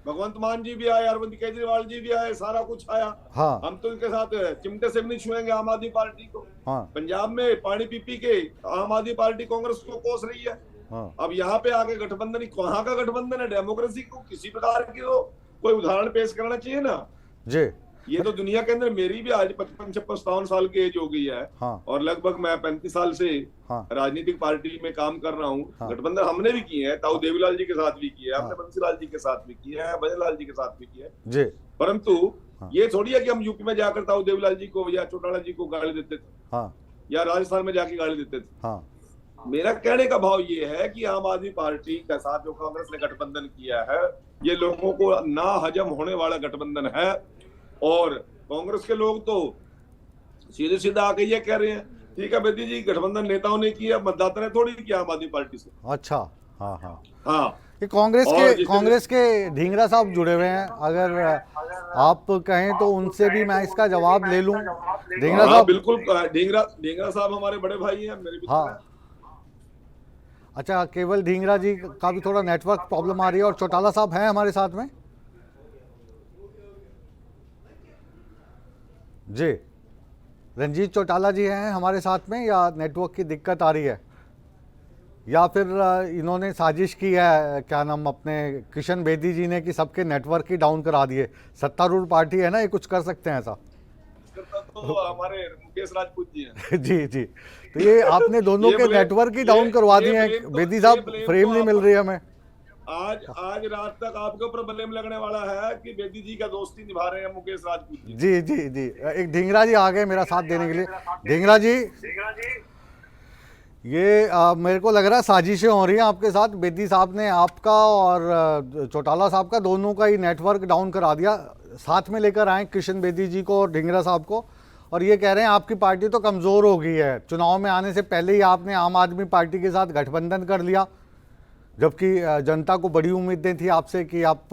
Speaker 4: भगवंत मान जी भी आए, अरविंद केजरीवाल जी भी आए, सारा कुछ आया।
Speaker 1: हाँ
Speaker 4: हम तो इनके साथ चिमटे से भी नहीं छुएंगे आम आदमी पार्टी को।
Speaker 1: हाँ
Speaker 4: पंजाब में पानी पी पी के आम आदमी पार्टी कांग्रेस को कोस रही है।
Speaker 1: हाँ
Speaker 4: अब यहाँ पे आके गठबंधन, कहाँ का गठबंधन है? डेमोक्रेसी को किसी प्रकार की तो कोई उदाहरण पेश करना चाहिए ना।
Speaker 1: जी
Speaker 4: ये तो दुनिया के अंदर, मेरी भी आज 55-57 साल की एज हो गई है।
Speaker 1: हाँ
Speaker 4: और लगभग मैं 35 साल से
Speaker 1: हाँ
Speaker 4: राजनीतिक पार्टी में काम कर रहा हूँ।
Speaker 1: हाँ।
Speaker 4: गठबंधन हमने भी किए हैं, ताऊ देवीलाल जी के साथ भी किए हैं,
Speaker 1: हाँ।
Speaker 4: हमने बंसीलाल जी के साथ भी किए हैं, भजनलाल जी के साथ भी किए हैं।
Speaker 1: जी
Speaker 4: परंतु
Speaker 1: हाँ।
Speaker 4: ये थोड़ी है कि हम यूपी में जाकर ताऊ देवीलाल जी को या चौटाला जी को गाली देते थे
Speaker 1: हाँ
Speaker 4: या राजस्थान में जाके गाली देते थे।
Speaker 1: हाँ
Speaker 4: मेरा कहने का भाव ये है कि आम आदमी पार्टी के साथ जो कांग्रेस ने गठबंधन किया है, ये लोगों को ना हजम होने वाला गठबंधन है। और कांग्रेस के लोग तो सीधे सीधा आके ये कह रहे हैं, ठीक है बेदी जी, गठबंधन नेताओं ने किया, मतदाता ने थोड़ी किया आम आदमी पार्टी से।
Speaker 1: अच्छा हाँ हाँ
Speaker 4: हाँ,
Speaker 1: ये कांग्रेस
Speaker 4: और
Speaker 1: के
Speaker 4: जिसे-
Speaker 1: ढींगरा साहब जुड़े हुए हैं, अगर आप कहें तो उनसे भी मैं इसका जवाब ले लूं। ढींगरा
Speaker 4: हाँ
Speaker 1: साहब,
Speaker 4: बिल्कुल, ढींगरा साहब हमारे बड़े भाई हैं, मेरे मित्र
Speaker 1: हाँ।
Speaker 4: हैं।
Speaker 1: अच्छा, केवल ढींगरा जी का भी थोड़ा नेटवर्क प्रॉब्लम आ रही है, और चौटाला साहब हैं हमारे साथ में जी। रंजीत चौटाला जी हैं हमारे साथ में, या नेटवर्क की दिक्कत आ रही है, या फिर इन्होंने साजिश की है, क्या नाम अपने किशन बेदी जी ने, कि सबके नेटवर्क ही डाउन करा दिए। सत्तारूढ़ पार्टी है ना, ये कुछ कर सकते हैं ऐसा।
Speaker 4: तो हमारे मुकेश राजपूत जी हैं।
Speaker 1: जी जी, तो ये आपने दोनों
Speaker 4: ये
Speaker 1: के
Speaker 4: blame-
Speaker 1: नेटवर्क ही डाउन करवा
Speaker 4: ये
Speaker 1: दिए हैं।
Speaker 4: blame तो-
Speaker 1: बेदी
Speaker 4: ये
Speaker 1: साहब,
Speaker 4: blame
Speaker 1: फ्रेम
Speaker 4: तो
Speaker 1: नहीं मिल
Speaker 4: आप-
Speaker 1: रही है हमें।
Speaker 4: आज रात तक आपके ऊपर ब्लेम लगने वाला है कि बेदी जी का दोस्ती निभा रहे हैं मुकेश राजपूत जी।
Speaker 1: जी जी जी, एक ढींगरा जी आ गए मेरा साथ देने के लिए। ढींगरा जी, ये मेरे को लग रहा है साजिशें हो रही हैं आपके साथ। बेदी साहब ने आपका और चौटाला साहब का, दोनों का ही नेटवर्क डाउन करा दिया। साथ में लेकर आए किशन बेदी जी को और ढींगरा साहब को, और ये कह रहे हैं आपकी पार्टी तो कमज़ोर हो गई है, चुनाव में आने से पहले ही आपने आम आदमी पार्टी के साथ गठबंधन कर लिया, जबकि जनता को बड़ी उम्मीदें थी आपसे कि आप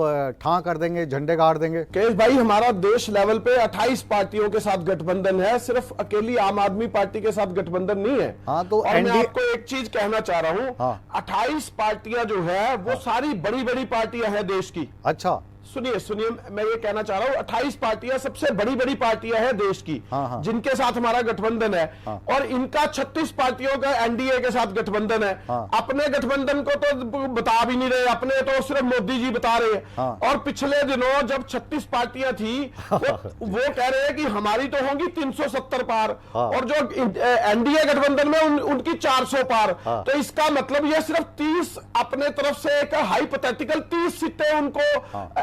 Speaker 1: ठां कर देंगे, झंडे गाड़ देंगे।
Speaker 3: केश भाई, हमारा देश लेवल पे 28 पार्टियों के साथ गठबंधन है, सिर्फ अकेली आम आदमी पार्टी के साथ गठबंधन नहीं है।
Speaker 1: हाँ, तो
Speaker 3: और मैं
Speaker 1: NDA
Speaker 3: आपको एक चीज कहना चाह रहा हूँ,
Speaker 1: हाँ।
Speaker 3: 28 पार्टियां जो है वो सारी बड़ी बड़ी पार्टियां हैं देश की।
Speaker 1: अच्छा,
Speaker 3: सुनिए, मैं ये कहना चाह रहा हूँ, 28 पार्टियां सबसे बड़ी बड़ी पार्टियां हैं देश की,
Speaker 1: हाँ, हाँ।
Speaker 3: जिनके साथ हमारा गठबंधन है,
Speaker 1: हाँ।
Speaker 3: और इनका 36 पार्टियों का एनडीए के साथ गठबंधन है।
Speaker 1: हाँ।
Speaker 3: अपने गठबंधन को तो बता भी नहीं रहे, अपने तो सिर्फ मोदी जी बता रहे हैं।
Speaker 1: हाँ।
Speaker 3: और पिछले दिनों जब 36 पार्टियां थी, वो कह रहे हैं कि हमारी तो होंगी 370 पार,
Speaker 1: हाँ।
Speaker 3: और जो एनडीए गठबंधन में उनकी 400 पार।
Speaker 1: हाँ।
Speaker 3: तो इसका मतलब ये सिर्फ 30 अपने तरफ से एक हाइपोथेटिकल 30 सीटें उनको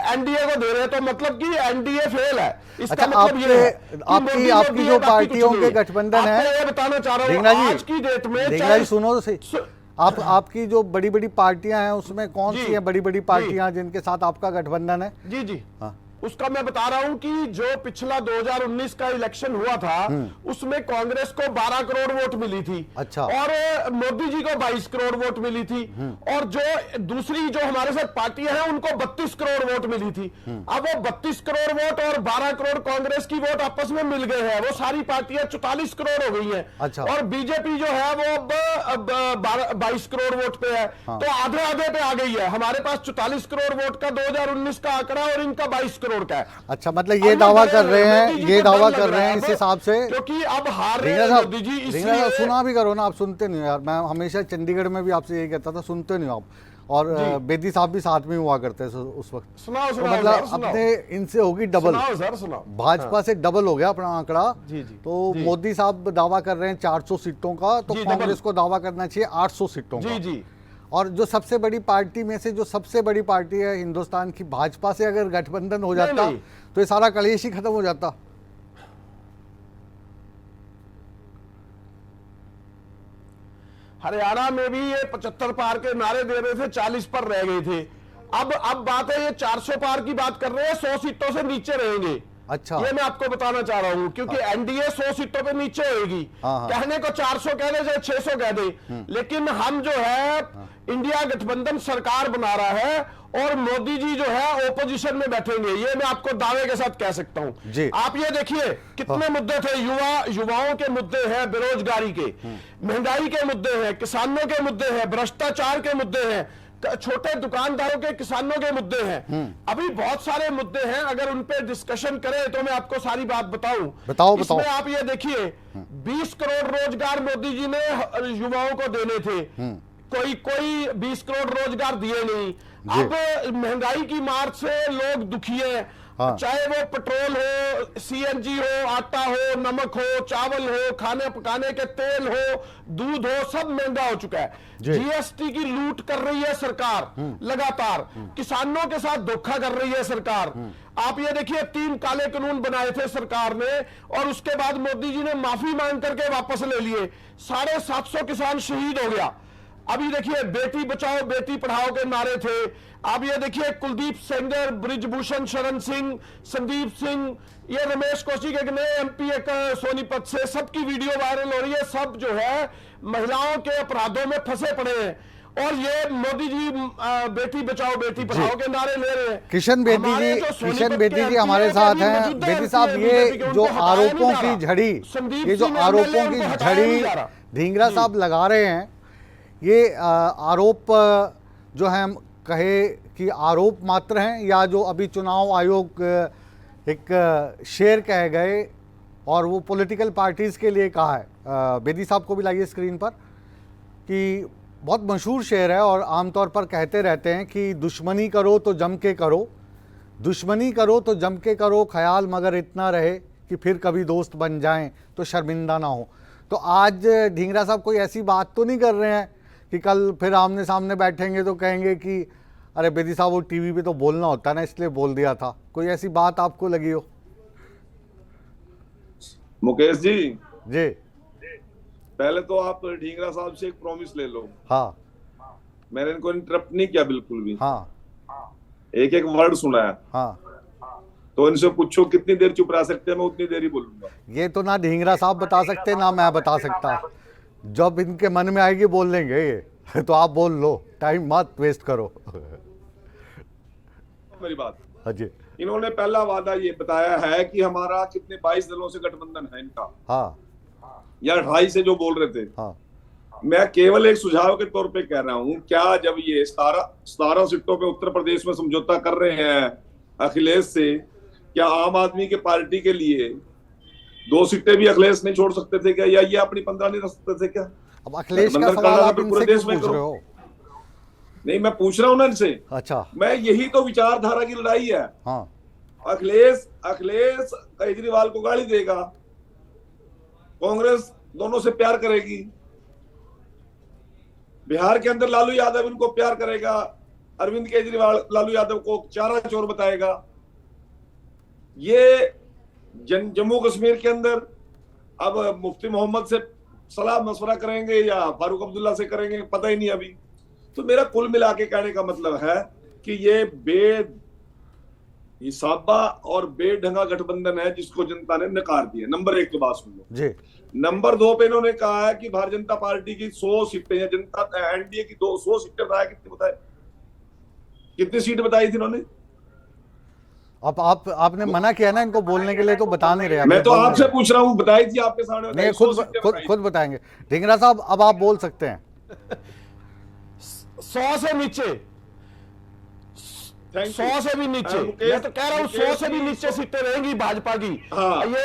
Speaker 3: एनडीए को दे रहे हैं, तो मतलब कि एनडीए फेल है। इसका
Speaker 1: अच्छा,
Speaker 3: मतलब ये है कि
Speaker 1: आपकी जो पार्टियों के गठबंधन है,
Speaker 3: आपको ये बताना चाह रहा
Speaker 1: ढींगरा
Speaker 3: हूं,
Speaker 1: जी,
Speaker 3: आज की डेट में
Speaker 1: ढींगरा जी सुनो तो सही,
Speaker 3: सु-
Speaker 1: आपकी जो बड़ी बड़ी पार्टियां हैं उसमें कौन
Speaker 3: जी,
Speaker 1: सी हैं बड़ी बड़ी पार्टियां जिनके साथ आपका गठबंधन है?
Speaker 3: जी जी,
Speaker 1: हाँ।
Speaker 3: उसका मैं बता रहा हूं कि जो पिछला 2019 का इलेक्शन हुआ था, उसमें कांग्रेस को 12 करोड़ वोट मिली थी।
Speaker 1: अच्छा।
Speaker 3: और मोदी जी को 22 करोड़ वोट मिली थी, और जो दूसरी जो हमारे साथ पार्टियां हैं उनको 32 करोड़ वोट मिली थी। अब वो 32 करोड़ वोट और 12 करोड़ कांग्रेस की वोट आपस में मिल गए हैं, वो सारी पार्टियां 44 करोड़ हो गई हैं।
Speaker 1: अच्छा।
Speaker 3: और बीजेपी जो है वो अब 22 करोड़ वोट पे है। तो आधे आधे पे आ गई है। हमारे पास 44 करोड़ वोट का 2019 का आंकड़ा और इनका 22 करोड़ का है।
Speaker 1: अच्छा, मतलब ये दावा कर रहे हैं, ये दावा कर रहे हैं इस हिसाब से,
Speaker 3: क्योंकि अब हार रहे
Speaker 1: ढींगरा
Speaker 3: हैं
Speaker 1: साहब,
Speaker 3: मोदी जी,
Speaker 1: ढींगरा साहब,
Speaker 3: इसलिए
Speaker 1: सुना भी करो ना, आप सुनते नहीं हो यार। मैं हमेशा चंडीगढ़ में भी आपसे यही कहता था, सुनते नहीं हो आप, और बेदी साहब भी साथ में हुआ करते थे उस वक्त।
Speaker 3: सुनाओ
Speaker 1: तो
Speaker 3: सुनाओ
Speaker 1: मतलब
Speaker 3: सर, सुनाओ।
Speaker 1: अपने इनसे होगी डबल,
Speaker 3: सुनाओ सर, सुनाओ।
Speaker 1: भाजपा से डबल हो गया अपना आंकड़ा।
Speaker 3: जी, जी,
Speaker 1: तो
Speaker 3: जी।
Speaker 1: मोदी साहब दावा कर रहे हैं 400 सीटों का, तो
Speaker 3: जी,
Speaker 1: कांग्रेस
Speaker 3: डबल।
Speaker 1: को दावा करना चाहिए 800 सीटों का।
Speaker 3: जी जी,
Speaker 1: और जो सबसे बड़ी पार्टी में से जो सबसे बड़ी पार्टी है हिंदुस्तान की, भाजपा से अगर गठबंधन हो जाता
Speaker 3: नहीं।
Speaker 1: तो ये सारा कलेश ही खत्म हो जाता।
Speaker 3: हरियाणा में भी ये 75 पार के नारे दे रहे थे, 40 पर रह गए थे। अब बात है, ये 400 पार की बात कर रहे हैं, 100 सीटों से नीचे रहेंगे।
Speaker 1: अच्छा,
Speaker 3: ये मैं आपको बताना चाह रहा हूं, क्योंकि एनडीए 100 सीटों पे नीचे होगी।
Speaker 1: हाँ।
Speaker 3: कहने को 400 कह दे, चाहे 600 कह दे, लेकिन हम जो है इंडिया गठबंधन सरकार बना रहा है, और मोदी जी जो है ओपोजिशन में बैठेंगे। ये मैं आपको दावे के साथ कह सकता
Speaker 1: जी।
Speaker 3: हूं। आप ये देखिए कितने मुद्दे थे, युवाओं के मुद्दे हैं, बेरोजगारी के, महंगाई के मुद्दे हैं, किसानों के मुद्दे हैं, भ्रष्टाचार के मुद्दे हैं, छोटे दुकानदारों के, किसानों के मुद्दे हैं। अभी बहुत सारे मुद्दे हैं, अगर उन पे डिस्कशन करें तो मैं आपको सारी बात बताऊं।
Speaker 1: बताओ।
Speaker 3: इसमें आप ये देखिए, 20 करोड़ रोजगार मोदी जी ने युवाओं को देने थे, कोई 20 करोड़ रोजगार दिए नहीं। अब महंगाई की मार से लोग दुखी हैं।
Speaker 1: हाँ।
Speaker 3: चाहे वो पेट्रोल हो, सीएनजी हो, आटा हो, नमक हो, चावल हो, खाने पकाने के तेल हो, दूध हो, सब महंगा हो चुका है।
Speaker 1: जी।
Speaker 3: जीएसटी की लूट कर रही है सरकार लगातार, किसानों के साथ धोखा कर रही है सरकार। आप ये देखिए, 3 काले कानून बनाए थे सरकार ने, और उसके बाद मोदी जी ने माफी मांग करके वापस ले लिए। 750 किसान शहीद हो गया। अभी देखिए, बेटी बचाओ बेटी पढ़ाओ के नारे थे। आप ये देखिए, कुलदीप सेंगर, ब्रिजभूषण शरण सिंह, संदीप सिंह, ये रमेश कौशिक एक नए एमपी एक सोनीपत से, सबकी वीडियो वायरल हो रही है। सब जो है महिलाओं के अपराधों में फंसे पड़े हैं, और ये मोदी जी बेटी बचाओ बेटी पढ़ाओ के नारे ले रहे हैं।
Speaker 1: किशन बेदी
Speaker 3: हमारे
Speaker 1: जी,
Speaker 3: जो सोनीपत
Speaker 1: किशन
Speaker 3: के
Speaker 1: बेदी जी
Speaker 3: MP
Speaker 1: हमारे साथ
Speaker 3: अभी
Speaker 1: हैं।
Speaker 3: मौजूदा
Speaker 1: बेदी
Speaker 3: MP
Speaker 1: साहब,
Speaker 3: है
Speaker 1: ये
Speaker 3: BJP के,
Speaker 1: जो
Speaker 3: उनको हटाया नहीं
Speaker 1: आरोपों
Speaker 3: जा
Speaker 1: की
Speaker 3: रहा।
Speaker 1: झड़ी,
Speaker 3: संदीप
Speaker 1: ये जो
Speaker 3: सिंह
Speaker 1: आरोपों
Speaker 3: MLA
Speaker 1: की
Speaker 3: उनको हटाया नहीं
Speaker 1: झड़ी
Speaker 3: जा रहा।
Speaker 1: ढींगरा
Speaker 3: जी।
Speaker 1: साहब लगा रहे हैं, ये आरोप जो है, हम कहे कि आरोप मात्र हैं, या जो अभी चुनाव आयोग एक शेर कहे गए और वो पॉलिटिकल पार्टीज़ के लिए कहा है। बेदी साहब को भी लाइए स्क्रीन पर, कि बहुत मशहूर शेर है और आमतौर पर कहते रहते हैं कि दुश्मनी करो तो जम के करो, दुश्मनी करो तो जम के करो, ख्याल मगर इतना रहे कि फिर कभी दोस्त बन जाएं तो शर्मिंदा ना हो। तो आज ढींगरा साहब कोई ऐसी बात तो नहीं कर रहे हैं कि कल फिर आमने सामने बैठेंगे तो कहेंगे कि अरे बेदी साहब वो टीवी पे तो बोलना होता है ना, इसलिए बोल दिया था? कोई ऐसी बात आपको लगी हो?
Speaker 4: मुकेश जी,
Speaker 1: जी
Speaker 4: पहले तो आप ढींगरा साहब से एक प्रॉमिस ले लो।
Speaker 1: हाँ
Speaker 4: मैंने इनको इंटरप्ट नहीं किया बिल्कुल भी,
Speaker 1: हाँ
Speaker 4: एक एक वर्ड सुना है।
Speaker 1: हाँ,
Speaker 4: तो इनसे पूछो कितनी देर चुप रह सकते हैं, मैं उतनी देर ही बोलूंगा।
Speaker 1: ये तो ना ढींगरा साहब बता सकते ना मैं बता सकता, जब इनके मन में आएगी बोल लेंगे ये। तो आप बोल लो, टाइम मत वेस्ट करो।
Speaker 4: मेरी बात,
Speaker 1: हाँ जी।
Speaker 4: इन्होंने पहला वादा ये बताया है कि हमारा कितने 22 दलों से गठबंधन है इनका,
Speaker 1: हाँ
Speaker 4: या 28 से जो बोल रहे थे।
Speaker 1: हाँ
Speaker 4: मैं केवल एक सुझाव के तौर पे कह रहा हूं, क्या जब ये 17 सीटों पे उत्तर प्रदेश में समझौता कर रहे हैं अखिलेश से, क्या आम आदमी के पार्टी के लिए 2 सीटें भी अखिलेश नहीं छोड़ सकते थे क्या, या ये अपनी 15 नहीं रख सकते थे क्या?
Speaker 1: अब अखिलेश का
Speaker 4: गठबंधन
Speaker 1: सवाल
Speaker 4: करना
Speaker 1: आप
Speaker 4: तो
Speaker 1: इनसे
Speaker 4: पूरे
Speaker 1: क्यों
Speaker 4: देश में
Speaker 1: पूछ रहे
Speaker 4: करो।
Speaker 1: हो?
Speaker 4: नहीं, मैं पूछ रहा हूं ना इनसे।
Speaker 1: अच्छा,
Speaker 4: मैं यही तो विचारधारा की लड़ाई है।
Speaker 1: हाँ
Speaker 4: अखिलेश केजरीवाल को गाली देगा, कांग्रेस दोनों से प्यार करेगी, बिहार के अंदर लालू यादव इनको प्यार करेगा, अरविंद केजरीवाल लालू यादव को चारा चोर बताएगा। ये जम्मू कश्मीर के अंदर अब मुफ्ती मोहम्मद से सलाह मशवरा करेंगे या फारूक अब्दुल्ला से करेंगे, पता ही नहीं अभी। तो मेरा कुल मिला के कहने का मतलब है कि ये बेहिसाबा और बेढंगा गठबंधन है जिसको जनता ने नकार दिया। नंबर 1 की बात सुन लो
Speaker 1: जी।
Speaker 4: नंबर 2 पे इन्होंने कहा है कि भारतीय जनता पार्टी की 100 सीटें या जनता एनडीए की 200 सीटें बताया, कितनी बताए, कितनी सीट बताई थी इन्होंने?
Speaker 1: अब आपने मना किया ना इनको बोलने के लिए, तो बता नहीं रहे।
Speaker 4: मैं तो आपसे पूछ रहा हूँ, बताई थी आपके सामने?
Speaker 1: नहीं, खुद बताएंगे। ढींगरा साहब, अब आप बोल सकते हैं।
Speaker 3: 100 से नीचे, 100 से भी नीचे, मैं तो कह रहा हूँ 100 से भी नीचे सीटें रहेंगी भाजपा की, ये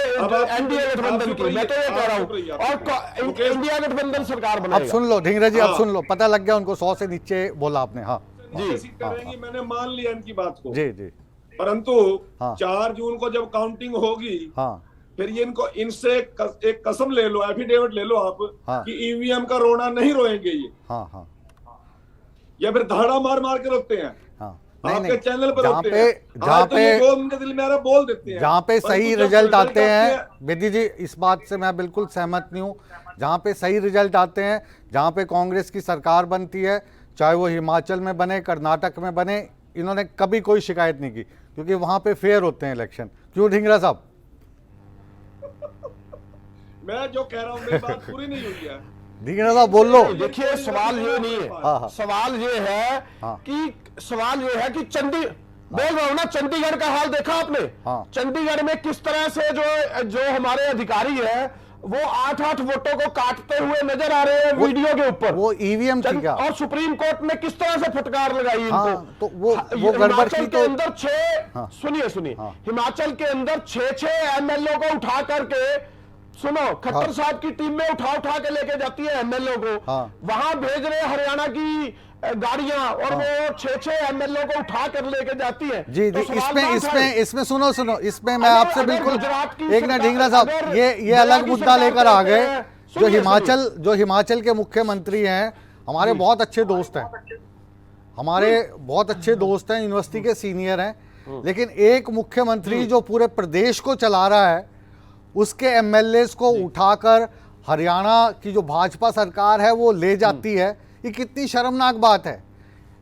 Speaker 3: एनडीए गठबंधन की। मैं तो ये कह रहा हूँ, और इंडिया गठबंधन सरकार
Speaker 1: अब
Speaker 3: बनाएगा।
Speaker 1: सुन लो ढींगरा जी, अब सुन लो, पता लग गया उनको 100 से नीचे बोला आपने। हाँ
Speaker 4: जी, सीटें रहेंगी, मैंने मान लिया इनकी बात को।
Speaker 1: जी जी।
Speaker 4: परंतु
Speaker 1: हाँ।
Speaker 4: 4 जून को जब काउंटिंग होगी,
Speaker 1: हाँ
Speaker 4: फिर ये इनसे एक कसम ले लो, एफिडेविट ले लो आप,
Speaker 1: हाँ।
Speaker 4: कि ईवीएम का रोना नहीं रोएंगे ये,
Speaker 1: हाँ हाँ
Speaker 4: या फिर धाड़ा मार मार के रोकते हैं।
Speaker 1: हाँ।
Speaker 4: आपके चैनल पर
Speaker 1: जहाँ
Speaker 4: रोकते
Speaker 1: पे
Speaker 4: हैं। आज तो ये जो उनके दिल में आ रहा है बोल देते हैं।
Speaker 1: जहाँ पे सही
Speaker 4: परंतु जब
Speaker 1: रिजल्ट आते हैं,
Speaker 4: हैं,
Speaker 1: बेदी जी इस बात से मैं बिल्कुल सहमत नहीं हूँ। जहाँ पे सही रिजल्ट आते हैं, जहाँ पे कांग्रेस की सरकार बनती है, चाहे वो हिमाचल में बने, कर्नाटक में बने, इन्होंने कभी कोई शिकायत नहीं की, क्योंकि वहाँ पे फेयर होते हैं इलेक्शन। क्यों ढींगरा साहब?
Speaker 4: मैं जो कह रहा हूँ मेरी बात पूरी नहीं हुई है।
Speaker 1: ढींगरा साहब बोल लो।
Speaker 3: देखिए, सवाल ये नहीं है,
Speaker 1: हाँ।
Speaker 3: सवाल ये है
Speaker 1: हाँ।
Speaker 3: कि बोल रहा हूं ना, चंडीगढ़ का हाल देखा आपने?
Speaker 1: हाँ।
Speaker 3: चंडीगढ़ में किस तरह से जो हमारे अधिकारी है वो 8-8 वोटों को काटते हुए नजर आ रहे हैं वीडियो के ऊपर।
Speaker 1: वो ईवीएम थी क्या?
Speaker 3: और सुप्रीम कोर्ट ने किस तरह से फटकार लगाई इनको।
Speaker 1: हाँ, तो वो गड़बड़ की
Speaker 3: हिमाचल के
Speaker 1: तो
Speaker 3: अंदर 6 सुनिए
Speaker 1: हाँ।
Speaker 3: हिमाचल के अंदर 6 एमएलए को उठा करके, सुनो, खट्टर साहब की टीम में उठा के लेके जाती है एमएलए को, वहां भेज रहे हरियाणा की गाड़ियां, और वो 6 एमएलए को उठा कर लेके जाती है।
Speaker 1: जी
Speaker 3: तो
Speaker 1: जी। इसमें सुनो, इसमें मैं आपसे बिल्कुल एक ना,
Speaker 3: सरकार,
Speaker 1: ढींगरा साहब ये अलग मुद्दा लेकर आ गए। जो हिमाचल के मुख्यमंत्री हैं, हमारे बहुत अच्छे दोस्त हैं, यूनिवर्सिटी के सीनियर हैं, लेकिन एक मुख्यमंत्री जो पूरे प्रदेश को चला रहा है, उसके एमएलए को उठाकर हरियाणा की जो भाजपा सरकार है वो ले जाती है। ये कितनी शर्मनाक बात है।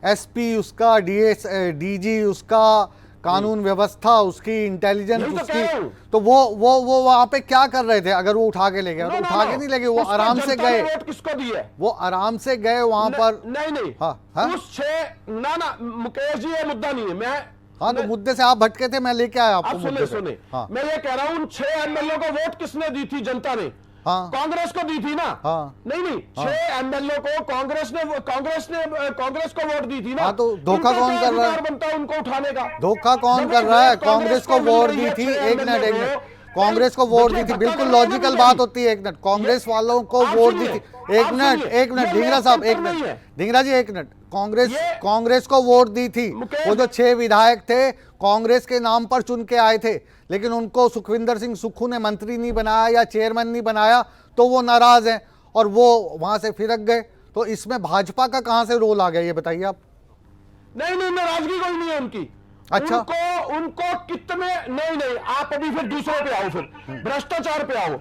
Speaker 1: एसपी उसका, डीजी उसका, कानून व्यवस्था, उसकी इंटेलिजेंस,
Speaker 3: यही तो
Speaker 1: उसकी,
Speaker 3: कह रहा हूं।
Speaker 1: तो वो वहां पे क्या कर रहे थे? अगर वो उठा के ले गए तो
Speaker 3: नो, नो,
Speaker 1: उठा के
Speaker 3: नो।
Speaker 1: नहीं ले गए, वो
Speaker 3: उसको
Speaker 1: आराम से
Speaker 3: जनता ने
Speaker 1: गए,
Speaker 3: वोट किसको दिए?
Speaker 1: वो आराम से गए वहां पर।
Speaker 3: नहीं नहीं,
Speaker 1: हाँ।
Speaker 3: उस 6 ना मुकेश जी, ये मुद्दा नहीं है। मैं
Speaker 1: हाँ, तो मुद्दे से आप भटके थे, मैं लेके आया आपको
Speaker 3: आप
Speaker 1: मुद्दे
Speaker 3: सुने
Speaker 1: पे।
Speaker 3: सुने,
Speaker 1: हाँ
Speaker 3: मैं ये कह रहा हूं, उन 6 एमएलए को वोट किसने दी थी? जनता ने।
Speaker 1: हाँ
Speaker 3: कांग्रेस को दी थी ना।
Speaker 1: हाँ।
Speaker 3: नहीं, 6 एमएलए को कांग्रेस को वोट दी थी ना।
Speaker 1: हाँ, तो धोखा
Speaker 3: उनका
Speaker 1: कौन
Speaker 3: क्या
Speaker 1: कर रहा है?
Speaker 3: अधिकार बनता है उनको उठाने का?
Speaker 1: धोखा कौन
Speaker 3: जब
Speaker 1: कर रहा है?
Speaker 3: वोट
Speaker 1: कांग्रेस को
Speaker 3: मिल
Speaker 1: वोट
Speaker 3: रही
Speaker 1: दी
Speaker 3: है
Speaker 1: थी,
Speaker 3: 6
Speaker 1: एक मिनट
Speaker 3: MLA
Speaker 1: कांग्रेस को वोट दी
Speaker 3: देखिए,
Speaker 1: थी,
Speaker 3: धक्का
Speaker 1: बिल्कुल
Speaker 3: लग रहा है
Speaker 1: लॉजिकल
Speaker 3: ना
Speaker 1: बात
Speaker 3: मेरी।
Speaker 1: होती है। एक मिनट, कांग्रेस वालों को
Speaker 3: आप
Speaker 1: वोट दी
Speaker 3: सुनिए,
Speaker 1: थी। एक
Speaker 3: आप
Speaker 1: मिनट,
Speaker 3: सुनिए,
Speaker 1: एक मिनट,
Speaker 3: ये
Speaker 1: ढींगरा साहब, एक
Speaker 3: लोकतंत्र नहीं
Speaker 1: मिनट,
Speaker 3: है।
Speaker 1: ढींगरा जी, एक मिनट,
Speaker 3: ये-
Speaker 1: कांग्रेस को वोट दी थी।
Speaker 3: मुकेश-
Speaker 1: वो जो 6 विधायक थे, कांग्रेस के नाम पर चुन के आए थे, लेकिन उनको सुखविंदर सिंह सुक्खू ने मंत्री नहीं बनाया या चेयरमैन नहीं बनाया, तो वो नाराज हैं और वो वहां से फिरक गए। तो इसमें भाजपा का कहां से रोल आ गया, ये बताइए आप।
Speaker 3: नहीं, नाराजगी कोई नहीं है उनकी।
Speaker 1: अच्छा।
Speaker 3: उनको कितने, नहीं, आप अभी फिर दूसरे पे आओ, फिर भ्रष्टाचार पे आओ।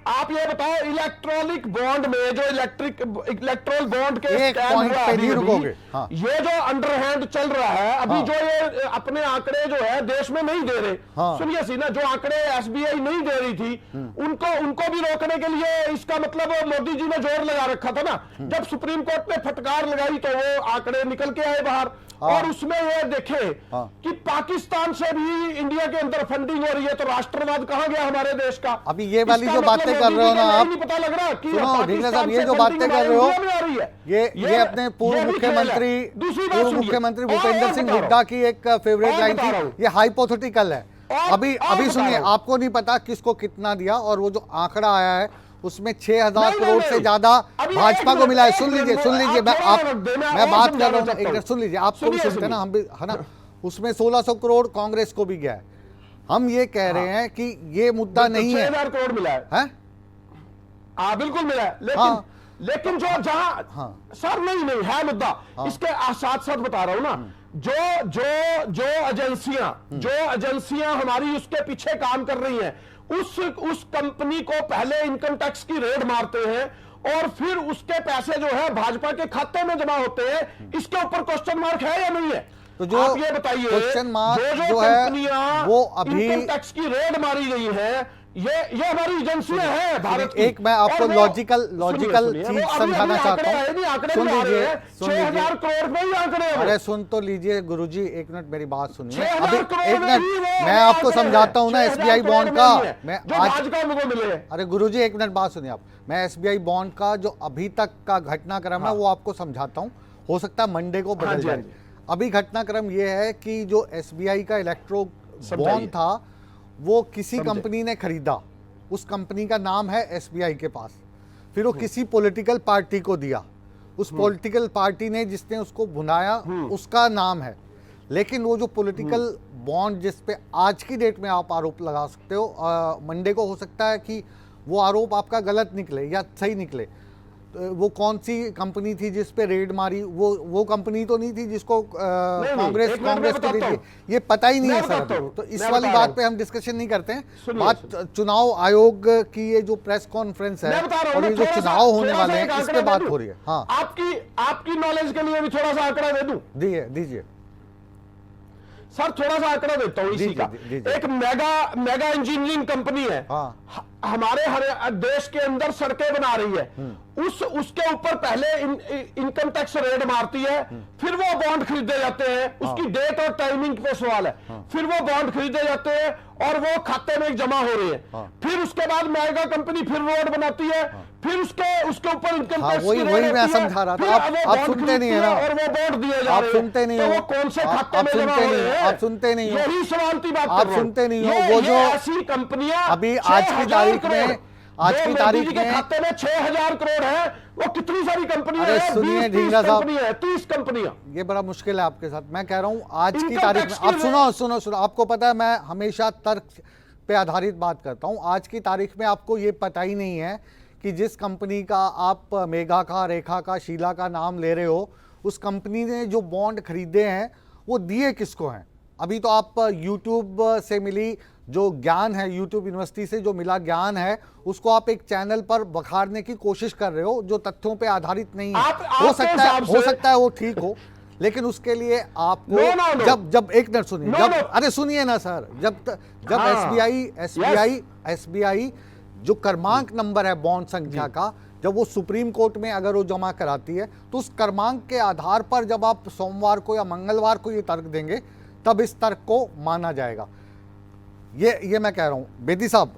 Speaker 3: आप ये बताओ, इलेक्ट्रॉनिक बॉन्ड में जो इलेक्ट्रल बॉन्ड के
Speaker 1: एक
Speaker 3: स्कैम
Speaker 1: पॉइंट
Speaker 3: हुआ
Speaker 1: पे
Speaker 3: अभी
Speaker 1: नहीं
Speaker 3: अभी,
Speaker 1: रुकोगे। हाँ।
Speaker 3: ये जो अंडरहैंड चल रहा है अभी,
Speaker 1: हाँ।
Speaker 3: जो ये अपने आंकड़े जो है देश में नहीं दे रहे।
Speaker 1: हाँ।
Speaker 3: सुनिए सी ना, जो आंकड़े एसबीआई नहीं दे रही थी, उनको भी रोकने के लिए, इसका मतलब मोदी जी ने जोर लगा रखा था ना। जब सुप्रीम कोर्ट ने फटकार लगाई तो वो आंकड़े निकल के आए बाहर।
Speaker 1: हाँ।
Speaker 3: और उसमें ये देखे
Speaker 1: हाँ।
Speaker 3: कि पाकिस्तान से भी इंडिया के अंदर फंडिंग हो रही है, तो राष्ट्रवाद कहां गया हमारे देश का?
Speaker 1: अभी ये वाली
Speaker 3: इसका
Speaker 1: जो
Speaker 3: मतलब
Speaker 1: बातें कर रहे हो ना
Speaker 3: मोदी जी को
Speaker 1: आप,
Speaker 3: नहीं पता लग रहा कि
Speaker 1: सुनो ढींगरा साहब, ये
Speaker 3: पाकिस्तान
Speaker 1: जो
Speaker 3: से
Speaker 1: बातें
Speaker 3: funding
Speaker 1: कर रहे हो,
Speaker 3: हमारे इंडिया में आ रही है।
Speaker 1: ये अपने पूर्व
Speaker 3: ये भी खेल है।
Speaker 1: मुख्यमंत्री
Speaker 3: दूसरी बात सुनिए।
Speaker 1: भूपेंद्र
Speaker 3: और
Speaker 1: सिंह
Speaker 3: बता रहा
Speaker 1: हुड्डा की एक फेवरेट
Speaker 3: और
Speaker 1: लाइन
Speaker 3: बता रहा
Speaker 1: थी,
Speaker 3: हूं।
Speaker 1: ये हाइपोथेटिकल है।
Speaker 3: और
Speaker 1: अभी
Speaker 3: बता
Speaker 1: सुनिए,
Speaker 3: रहा हूं।
Speaker 1: आपको नहीं पता किसको कितना दिया, और वो जो आंकड़ा आया है उसमें 6,000
Speaker 3: नहीं,
Speaker 1: करोड़
Speaker 3: नहीं,
Speaker 1: से ज्यादा
Speaker 3: अभी
Speaker 1: भाजपा
Speaker 3: एक
Speaker 1: को मिला है।
Speaker 3: मिनट,
Speaker 1: सुन
Speaker 3: एक
Speaker 1: लीजिए,
Speaker 3: मिनट,
Speaker 1: सुन लीजिए,
Speaker 3: आप थोड़ा रख दे,
Speaker 1: मैं बात कर रहा हूँ ना, एक मिनट सुन लीजिए, आपको भी
Speaker 3: सुनिए,
Speaker 1: सुनते हैं ना, हम भी, है ना। उसमें 1,600 करोड़ कांग्रेस को भी गया है। हम ये कह रहे हैं कि ये मुद्दा नहीं है।
Speaker 3: 6,000 करोड़ मिला है।
Speaker 1: हैं?
Speaker 3: हाँ, बिल्कुल मिला है, लेकिन
Speaker 1: हाँ।
Speaker 3: लेकिन जो जहां,
Speaker 1: हाँ।
Speaker 3: सर नहीं है मुद्दा। इसके साथ साथ बता रहा हूं ना, जो जो जो एजेंसियां हमारी उसके पीछे काम कर रही हैं, उस कंपनी को पहले इनकम टैक्स की रेड मारते हैं और फिर उसके पैसे जो है भाजपा के खाते में जमा होते हैं। इसके ऊपर क्वेश्चन मार्क है या नहीं है?
Speaker 1: तो जो
Speaker 3: आप ये बताइए,
Speaker 1: क्वेश्चन मार्क
Speaker 3: जो
Speaker 1: जो है,
Speaker 3: कंपनियां
Speaker 1: वो अभी
Speaker 3: इनकम टैक्स की रेड मारी गई है, ये हमारी एजेंसियां हैं भारत की।
Speaker 1: एक मैं आपको
Speaker 3: और वो-
Speaker 1: लॉजिकल
Speaker 3: सुनिए,
Speaker 1: चीज
Speaker 3: वो
Speaker 1: समझाना
Speaker 3: अभी
Speaker 1: चाहता
Speaker 3: आंकड़े आए नहीं,
Speaker 1: हूँ।
Speaker 3: आंकड़े
Speaker 1: सुन
Speaker 3: भी आ रहे
Speaker 1: लीजिए,
Speaker 3: हैं।
Speaker 1: सुन
Speaker 3: 6,000
Speaker 1: लीजिए,
Speaker 3: करोड़ में ही आंकड़े हैं वो।
Speaker 1: अरे सुन तो लीजिए गुरुजी, एक मिनट मेरी बात सुनिए।
Speaker 3: 6,000
Speaker 1: अभी
Speaker 3: करोड़
Speaker 1: एक
Speaker 3: में
Speaker 1: मिनट,
Speaker 3: ही वो
Speaker 1: मैं आपको
Speaker 3: आंकड़े
Speaker 1: समझाता हूँ ना
Speaker 3: हैं।
Speaker 1: एसबीआई
Speaker 3: 6,000
Speaker 1: बॉन्ड
Speaker 3: करोड़
Speaker 1: का।
Speaker 3: में ही है,
Speaker 1: मैं
Speaker 3: जो
Speaker 1: आज,
Speaker 3: भाजपा को मिले हैं।
Speaker 1: अरे गुरुजी एक मिनट बात सुनिए आप, मैं एसबीआई बॉन्ड का जो अभी तक का घटनाक्रम है वो आपको समझाता हूँ। हो सकता है मंडे को बदल
Speaker 3: जी, हाँ
Speaker 1: जाए।
Speaker 3: जी।
Speaker 1: अभी घटनाक्रम ये है कि जो एसबीआई का इलेक्ट्रो
Speaker 3: समझाइए।
Speaker 1: बॉन्ड था, वो किसी
Speaker 3: समझे।
Speaker 1: कंपनी ने खरीदा, उस कंपनी का नाम है एसबीआई के पास, फिर वो किसी पॉलिटिकल पार्टी को दिया, उस पॉलिटिकल पार्टी ने जिसने उसको भुनाया उसका नाम है। लेकिन वो जो पॉलिटिकल बॉन्ड जिस पे आज की डेट में आप आरोप लगा सकते हो, मंडे को हो सकता है कि वो आरोप आपका गलत निकले या सही निकले। तो वो कौन सी कंपनी थी जिस पे रेड मारी? वो कंपनी तो नहीं थी जिसको कांग्रेस
Speaker 3: एक मिनट में
Speaker 1: को दी
Speaker 3: बताता
Speaker 1: थी,
Speaker 3: हूं।
Speaker 1: ये पता ही नहीं
Speaker 3: मैं
Speaker 1: है सर
Speaker 3: बताता
Speaker 1: अभी।
Speaker 3: हूं,
Speaker 1: तो इस
Speaker 3: मैं
Speaker 1: वाली
Speaker 3: बता
Speaker 1: बात
Speaker 3: रहा
Speaker 1: पे हम डिस्कशन नहीं करते हैं।
Speaker 3: सुनिए,
Speaker 1: बात चुनाव आयोग की ये जो प्रेस कॉन्फ्रेंस है
Speaker 3: मैं बता रहा हूं
Speaker 1: और
Speaker 3: ना,
Speaker 1: ये जो
Speaker 3: थोड़ा सा-
Speaker 1: चुनाव होने
Speaker 3: थोड़ा सा
Speaker 1: वाले हैं,
Speaker 3: एक
Speaker 1: इस
Speaker 3: आंकड़ा
Speaker 1: पे बात
Speaker 3: दे दूं?
Speaker 1: हो रही है। हाँ,
Speaker 3: आपकी नॉलेज के लिए भी थोड़ा सा आंकड़ा दे दूं?
Speaker 1: दीजिए।
Speaker 3: सर थोड़ा सा आंकड़ा देता हूं इसी का।
Speaker 1: दीजिए।
Speaker 3: एक मेगा इंजीनियरिंग कंपनी है,
Speaker 1: हाँ।
Speaker 3: हमारे हर देश के अंदर सड़कें बना रही है। उसके ऊपर पहले इनकम टैक्स रेड मारती है, फिर वो बॉन्ड खरीदे जाते हैं। उसकी डेट और टाइमिंग पे सवाल है। फिर वो बॉन्ड खरीदे जाते हैं और वो खाते में जमा हो रहे हैं। फिर उसके बाद मेगा कंपनी फिर रोड बनाती है, फिर उसके ऊपर इनकम
Speaker 1: हाँ,
Speaker 3: टैक्स
Speaker 1: वही मैं समझा रहा था। आप सुनते नहीं है ना,
Speaker 3: और वो बॉन्ड दिए जा
Speaker 1: आप
Speaker 3: रहे हैं।
Speaker 1: सुनते नहीं
Speaker 3: तो
Speaker 1: हो,
Speaker 3: वो कौन से खाते
Speaker 1: आप
Speaker 3: में जमा
Speaker 1: सुनते
Speaker 3: हो
Speaker 1: नहीं
Speaker 3: रहे
Speaker 1: हो,
Speaker 3: हैं?
Speaker 1: आप सुनते नहीं हो,
Speaker 3: यही सवाल की बात
Speaker 1: आप
Speaker 3: कर रहा हूं।
Speaker 1: सुनते नहीं हो।
Speaker 3: ये-
Speaker 1: वो
Speaker 3: ये
Speaker 1: जो
Speaker 3: ऐसी कंपनियां
Speaker 1: अभी आज की तारीख में, आज की तारीख में
Speaker 3: खाते में 6,000 करोड़ है। वो कितनी सारी कंपनियां
Speaker 1: अरे
Speaker 3: हैं?
Speaker 1: सुनिए
Speaker 3: 20-30
Speaker 1: ढींगरा साहब,
Speaker 3: कंपनियां हैं, 30 कंपनियां।
Speaker 1: ये बड़ा मुश्किल है आपके साथ। मैं कह रहा हूं आज की
Speaker 3: इनकम
Speaker 1: तारीख
Speaker 3: टैक्स
Speaker 1: में,
Speaker 3: की
Speaker 1: आप सुनो, आपको पता है मैं हमेशा तर्क पे आधारित बात करता हूं। आज की तारीख में आपको ये पता ही नहीं है कि जिस कंपनी का आप मेगा का, रेखा का, शीला का नाम ले रहे हो, उस कंपनी ने जो बॉन्ड खरीदे हैं वो दिए किसको हैं। अभी तो आप यूट्यूब से मिली जो ज्ञान है, यूट्यूब यूनिवर्सिटी से जो मिला ज्ञान है, उसको आप एक चैनल पर बखारने की कोशिश कर रहे हो जो तथ्यों पे आधारित नहीं है।
Speaker 3: आप
Speaker 1: हो सकता है वो ठीक हो, लेकिन उसके लिए आपको
Speaker 3: No, no, no.
Speaker 1: जब एक मिनट सुनिए,
Speaker 3: No,
Speaker 1: जब
Speaker 3: no.
Speaker 1: अरे सुनिए ना सर, जब
Speaker 3: हाँ.
Speaker 1: एसबीआई जो क्रमांक नंबर है बॉन्ड संख्या का, जब वो सुप्रीम कोर्ट में अगर वो जमा कराती है तो उस क्रमांक के आधार पर जब आप सोमवार को या मंगलवार को ये तर्क देंगे तब इस तर्क को माना जाएगा। ये मैं कह रहा हूं बेदी साहब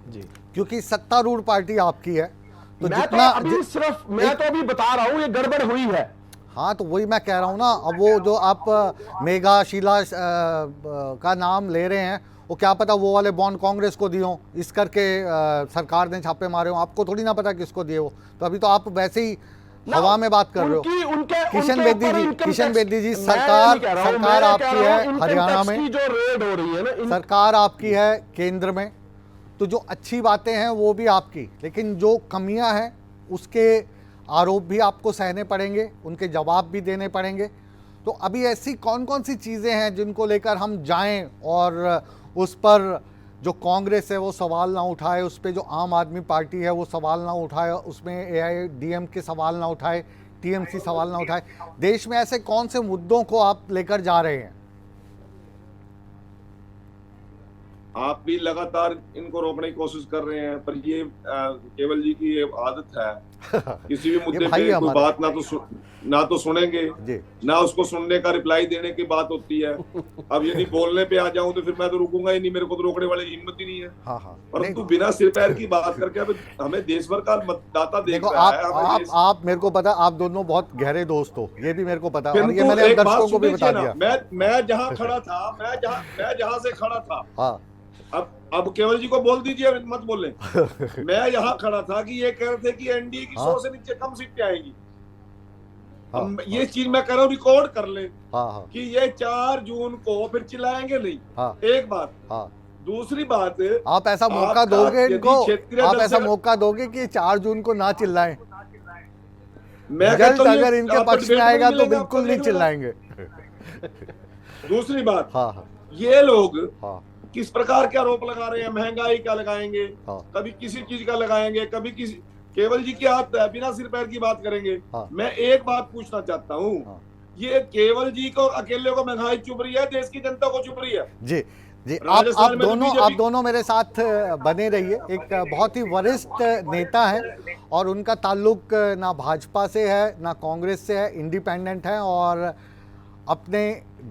Speaker 3: जी,
Speaker 1: क्योंकि सत्तारूढ़ पार्टी आपकी है तो
Speaker 3: मैं
Speaker 1: जितना
Speaker 3: तो अभी सिर्फ मैं तो अभी बता रहा हूं ये गड़बड़ हुई है।
Speaker 1: हाँ तो वही मैं कह रहा हूँ ना। अब वो जो आप मेगा शीला का नाम ले रहे हैं, वो क्या पता वो वाले बॉन्ड कांग्रेस को दिए हो, इस करके सरकार ने छापे मारे हो, आपको थोड़ी ना पता किसको दिए हो। तो अभी तो आप वैसे ही हवा में बात कर रहे हो। किशन बेदी जी सरकार आपकी है हरियाणा में,
Speaker 3: जो रेड हो रही है ना,
Speaker 1: सरकार आपकी है केंद्र में, तो जो अच्छी बातें हैं वो भी आपकी, लेकिन जो कमियां हैं उसके आरोप भी आपको सहने पड़ेंगे, उनके जवाब भी देने पड़ेंगे। तो अभी ऐसी कौन कौन सी चीज़ें हैं जिनको लेकर हम जाएं और उस पर जो कांग्रेस है वो सवाल ना उठाए, उस पर जो आम आदमी पार्टी है वो सवाल ना उठाए, उसमें AIDM के सवाल ना उठाए, TMC सवाल ना उठाए। देश में ऐसे कौन से मुद्दों को आप लेकर जा रहे हैं?
Speaker 4: आप भी लगातार इनको रोकने की कोशिश कर रहे हैं, पर ये केवल जी की ये आदत है किसी भी मुद्दे पे कोई बात ना तो सुनेंगे ना उसको सुनने का रिप्लाई देने की बात होती है। अब यदि बोलने पे आ जाऊं तो फिर मैं तो रुकूंगा ही नहीं, मेरे को तो रोकने वाली हिम्मत ही नहीं है। परंतु बिना सिर पैर की बात करके अब हमें देश भर का मतदाता देख रहा है।
Speaker 1: आप मेरे को पता, आप दोनों बहुत गहरे दोस्त हो, ये भी मेरे को पता, और ये मैंने दर्शकों को भी बता दिया।
Speaker 4: मैं जहाँ खड़ा था, मैं जहाँ से खड़ा था, अब केवल जी को बोल दीजिए, मत बोले। मैं यहाँ खड़ा था कि ये कह रहे थे कि एनडीए की 100 से नीचे कम सीटें आएंगी। ये चीज मैं कह रहा हूँ, रिकॉर्ड कर ले कि ये 4 जून को फिर चिल्लाएंगे नहीं। एक बात। दूसरी बात,
Speaker 1: आप ऐसा मौका दोगे इनको, आप ऐसा मौका दोगे कि 4 जून को ना चिल्लाएं? रिजल्ट अगर इनके पक्ष में आएगा तो बिल्कुल नहीं चिल्लाएंगे।
Speaker 4: दूसरी बात, ये लोग किस प्रकार के आरोप लगा रहे हैं, महंगाई का लगाएंगे, कभी किसी चीज का लगाएंगे, कभी किसी, केवल जी की आदत है बिना सिर पैर की बात करेंगे। मैं एक बात पूछना चाहता हूँ, ये केवल जी को अकेले को महंगाई चुभ रही है, देश की जनता को चुभ रही है?
Speaker 1: जी जी, आप दोनों मेरे साथ बने रहिए। एक बहुत ही वरिष्ठ नेता है और उनका ताल्लुक ना भाजपा से है ना कांग्रेस से है, इंडिपेंडेंट है और अपने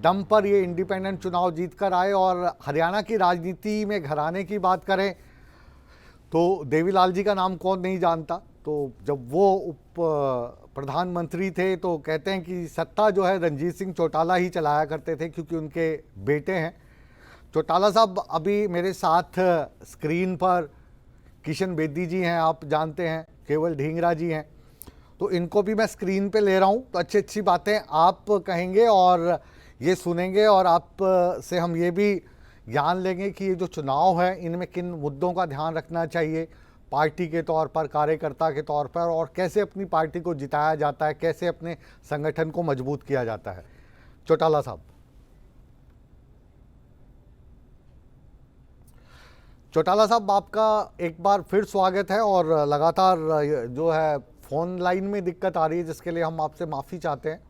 Speaker 1: दम पर ये इंडिपेंडेंट चुनाव जीत कर आए। और हरियाणा की राजनीति में घराने की बात करें तो देवीलाल जी का नाम कौन नहीं जानता। तो जब वो उप प्रधानमंत्री थे तो कहते हैं कि सत्ता जो है रणजीत सिंह चौटाला ही चलाया करते थे, क्योंकि उनके बेटे हैं। चौटाला साहब अभी मेरे साथ स्क्रीन पर किशन बेदी जी हैं, आप जानते हैं, केवल ढींगरा जी हैं, तो इनको भी मैं स्क्रीन पे ले रहा हूँ। तो अच्छी अच्छी बातें आप कहेंगे और ये सुनेंगे, और आप से हम ये भी जान लेंगे कि ये जो चुनाव है इनमें किन मुद्दों का ध्यान रखना चाहिए पार्टी के तौर पर, कार्यकर्ता के तौर पर, और कैसे अपनी पार्टी को जिताया जाता है, कैसे अपने संगठन को मजबूत किया जाता है। चौटाला साहब, चौटाला साहब आपका एक बार फिर स्वागत है। और लगातार जो है फोन लाइन में दिक्कत आ रही है, जिसके लिए हम आपसे माफ़ी चाहते हैं।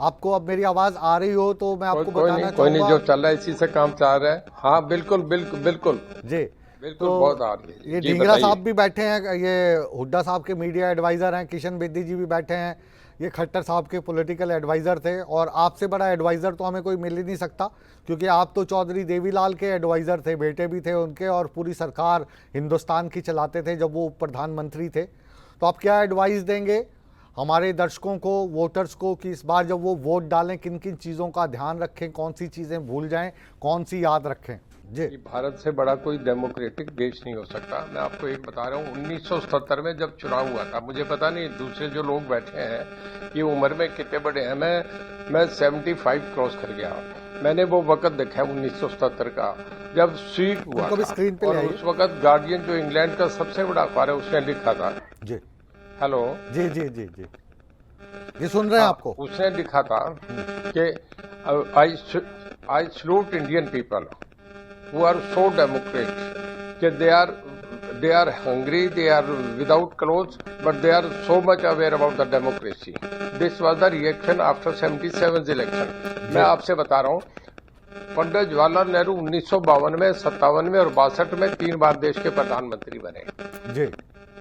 Speaker 1: आपको अब मेरी आवाज़ आ रही हो तो मैं आपको बताना चाहूँगा।
Speaker 5: कोई नहीं, जो चल रहा है इसी से काम चल रहा है। हाँ बिल्कुल बिल्कुल बिल्कुल जी, बिल्कुल तो बहुत आ रही है।
Speaker 1: ये ढींगरा साहब भी बैठे हैं, ये हुड्डा साहब के मीडिया एडवाइज़र हैं, किशन बेदी जी भी बैठे हैं, ये खट्टर साहब के पॉलिटिकल एडवाइज़र थे। और आपसे बड़ा एडवाइज़र तो हमें कोई मिल ही नहीं सकता, क्योंकि आप तो चौधरी देवीलाल के एडवाइज़र थे, बेटे भी थे उनके, और पूरी सरकार हिंदुस्तान की चलाते थे जब वो प्रधानमंत्री थे। तो आप क्या एडवाइस देंगे हमारे दर्शकों को, वोटर्स को, कि इस बार जब वो वोट डालें किन किन चीज़ों का ध्यान रखें, कौन सी चीज़ें भूल जाएं, कौन सी याद रखें? जी,
Speaker 5: भारत से बड़ा कोई डेमोक्रेटिक देश नहीं हो सकता। मैं आपको एक बता रहा हूँ, 1977 में जब चुनाव हुआ था, मुझे पता नहीं दूसरे जो लोग बैठे हैं ये उम्र में कितने बड़े हैं, मैं 75 क्रॉस कर गया। मैंने वो वक्त देखा 1977 का, जब स्वीट हुआ था, और उस वक्त गार्डियन जो इंग्लैंड का सबसे बड़ा अखबार है उसने लिखा था। जी हेलो, जी जी जी जी
Speaker 1: ये सुन रहे हैं आपको।
Speaker 5: उसने लिखा था कि I salute Indian people who are so democrat कि they are hungry, they are without clothes, but they are so much aware about the democracy. This was the reaction after 77 election. मैं आपसे बता रहा हूँ, पंडित जवाहरलाल नेहरू 1952 में, 57 में और 62 में 3 बार देश के प्रधानमंत्री बने।
Speaker 1: जी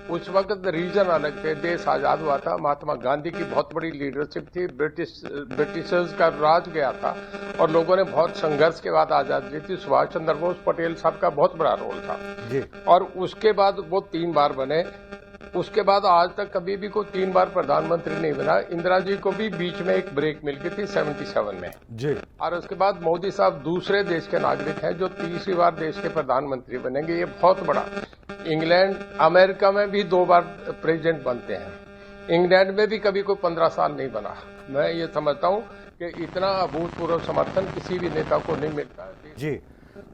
Speaker 5: उस वक्त रीजन अलग थे, देश आजाद हुआ था, महात्मा गांधी की बहुत बड़ी लीडरशिप थी, ब्रिटिशर्स का राज गया था और लोगों ने बहुत संघर्ष के बाद आजादी ली थी। सुभाष चंद्र बोस पटेल साहब का बहुत बड़ा रोल था
Speaker 1: जी
Speaker 5: और उसके बाद वो 3 बार बने। उसके बाद आज तक कभी भी कोई 3 बार प्रधानमंत्री नहीं बना। इंदिरा जी को भी बीच में एक ब्रेक मिल गई थी 77 में
Speaker 1: जी
Speaker 5: और उसके बाद मोदी साहब दूसरे देश के नागरिक हैं जो तीसरी बार देश के प्रधानमंत्री बनेंगे। ये बहुत बड़ा, इंग्लैंड अमेरिका में भी 2 बार प्रेसिडेंट बनते हैं, इंग्लैंड में भी कभी कोई 15 साल नहीं बना। मैं ये समझता हूँ कि इतना अभूतपूर्व समर्थन किसी भी नेता को नहीं मिलता।
Speaker 1: जी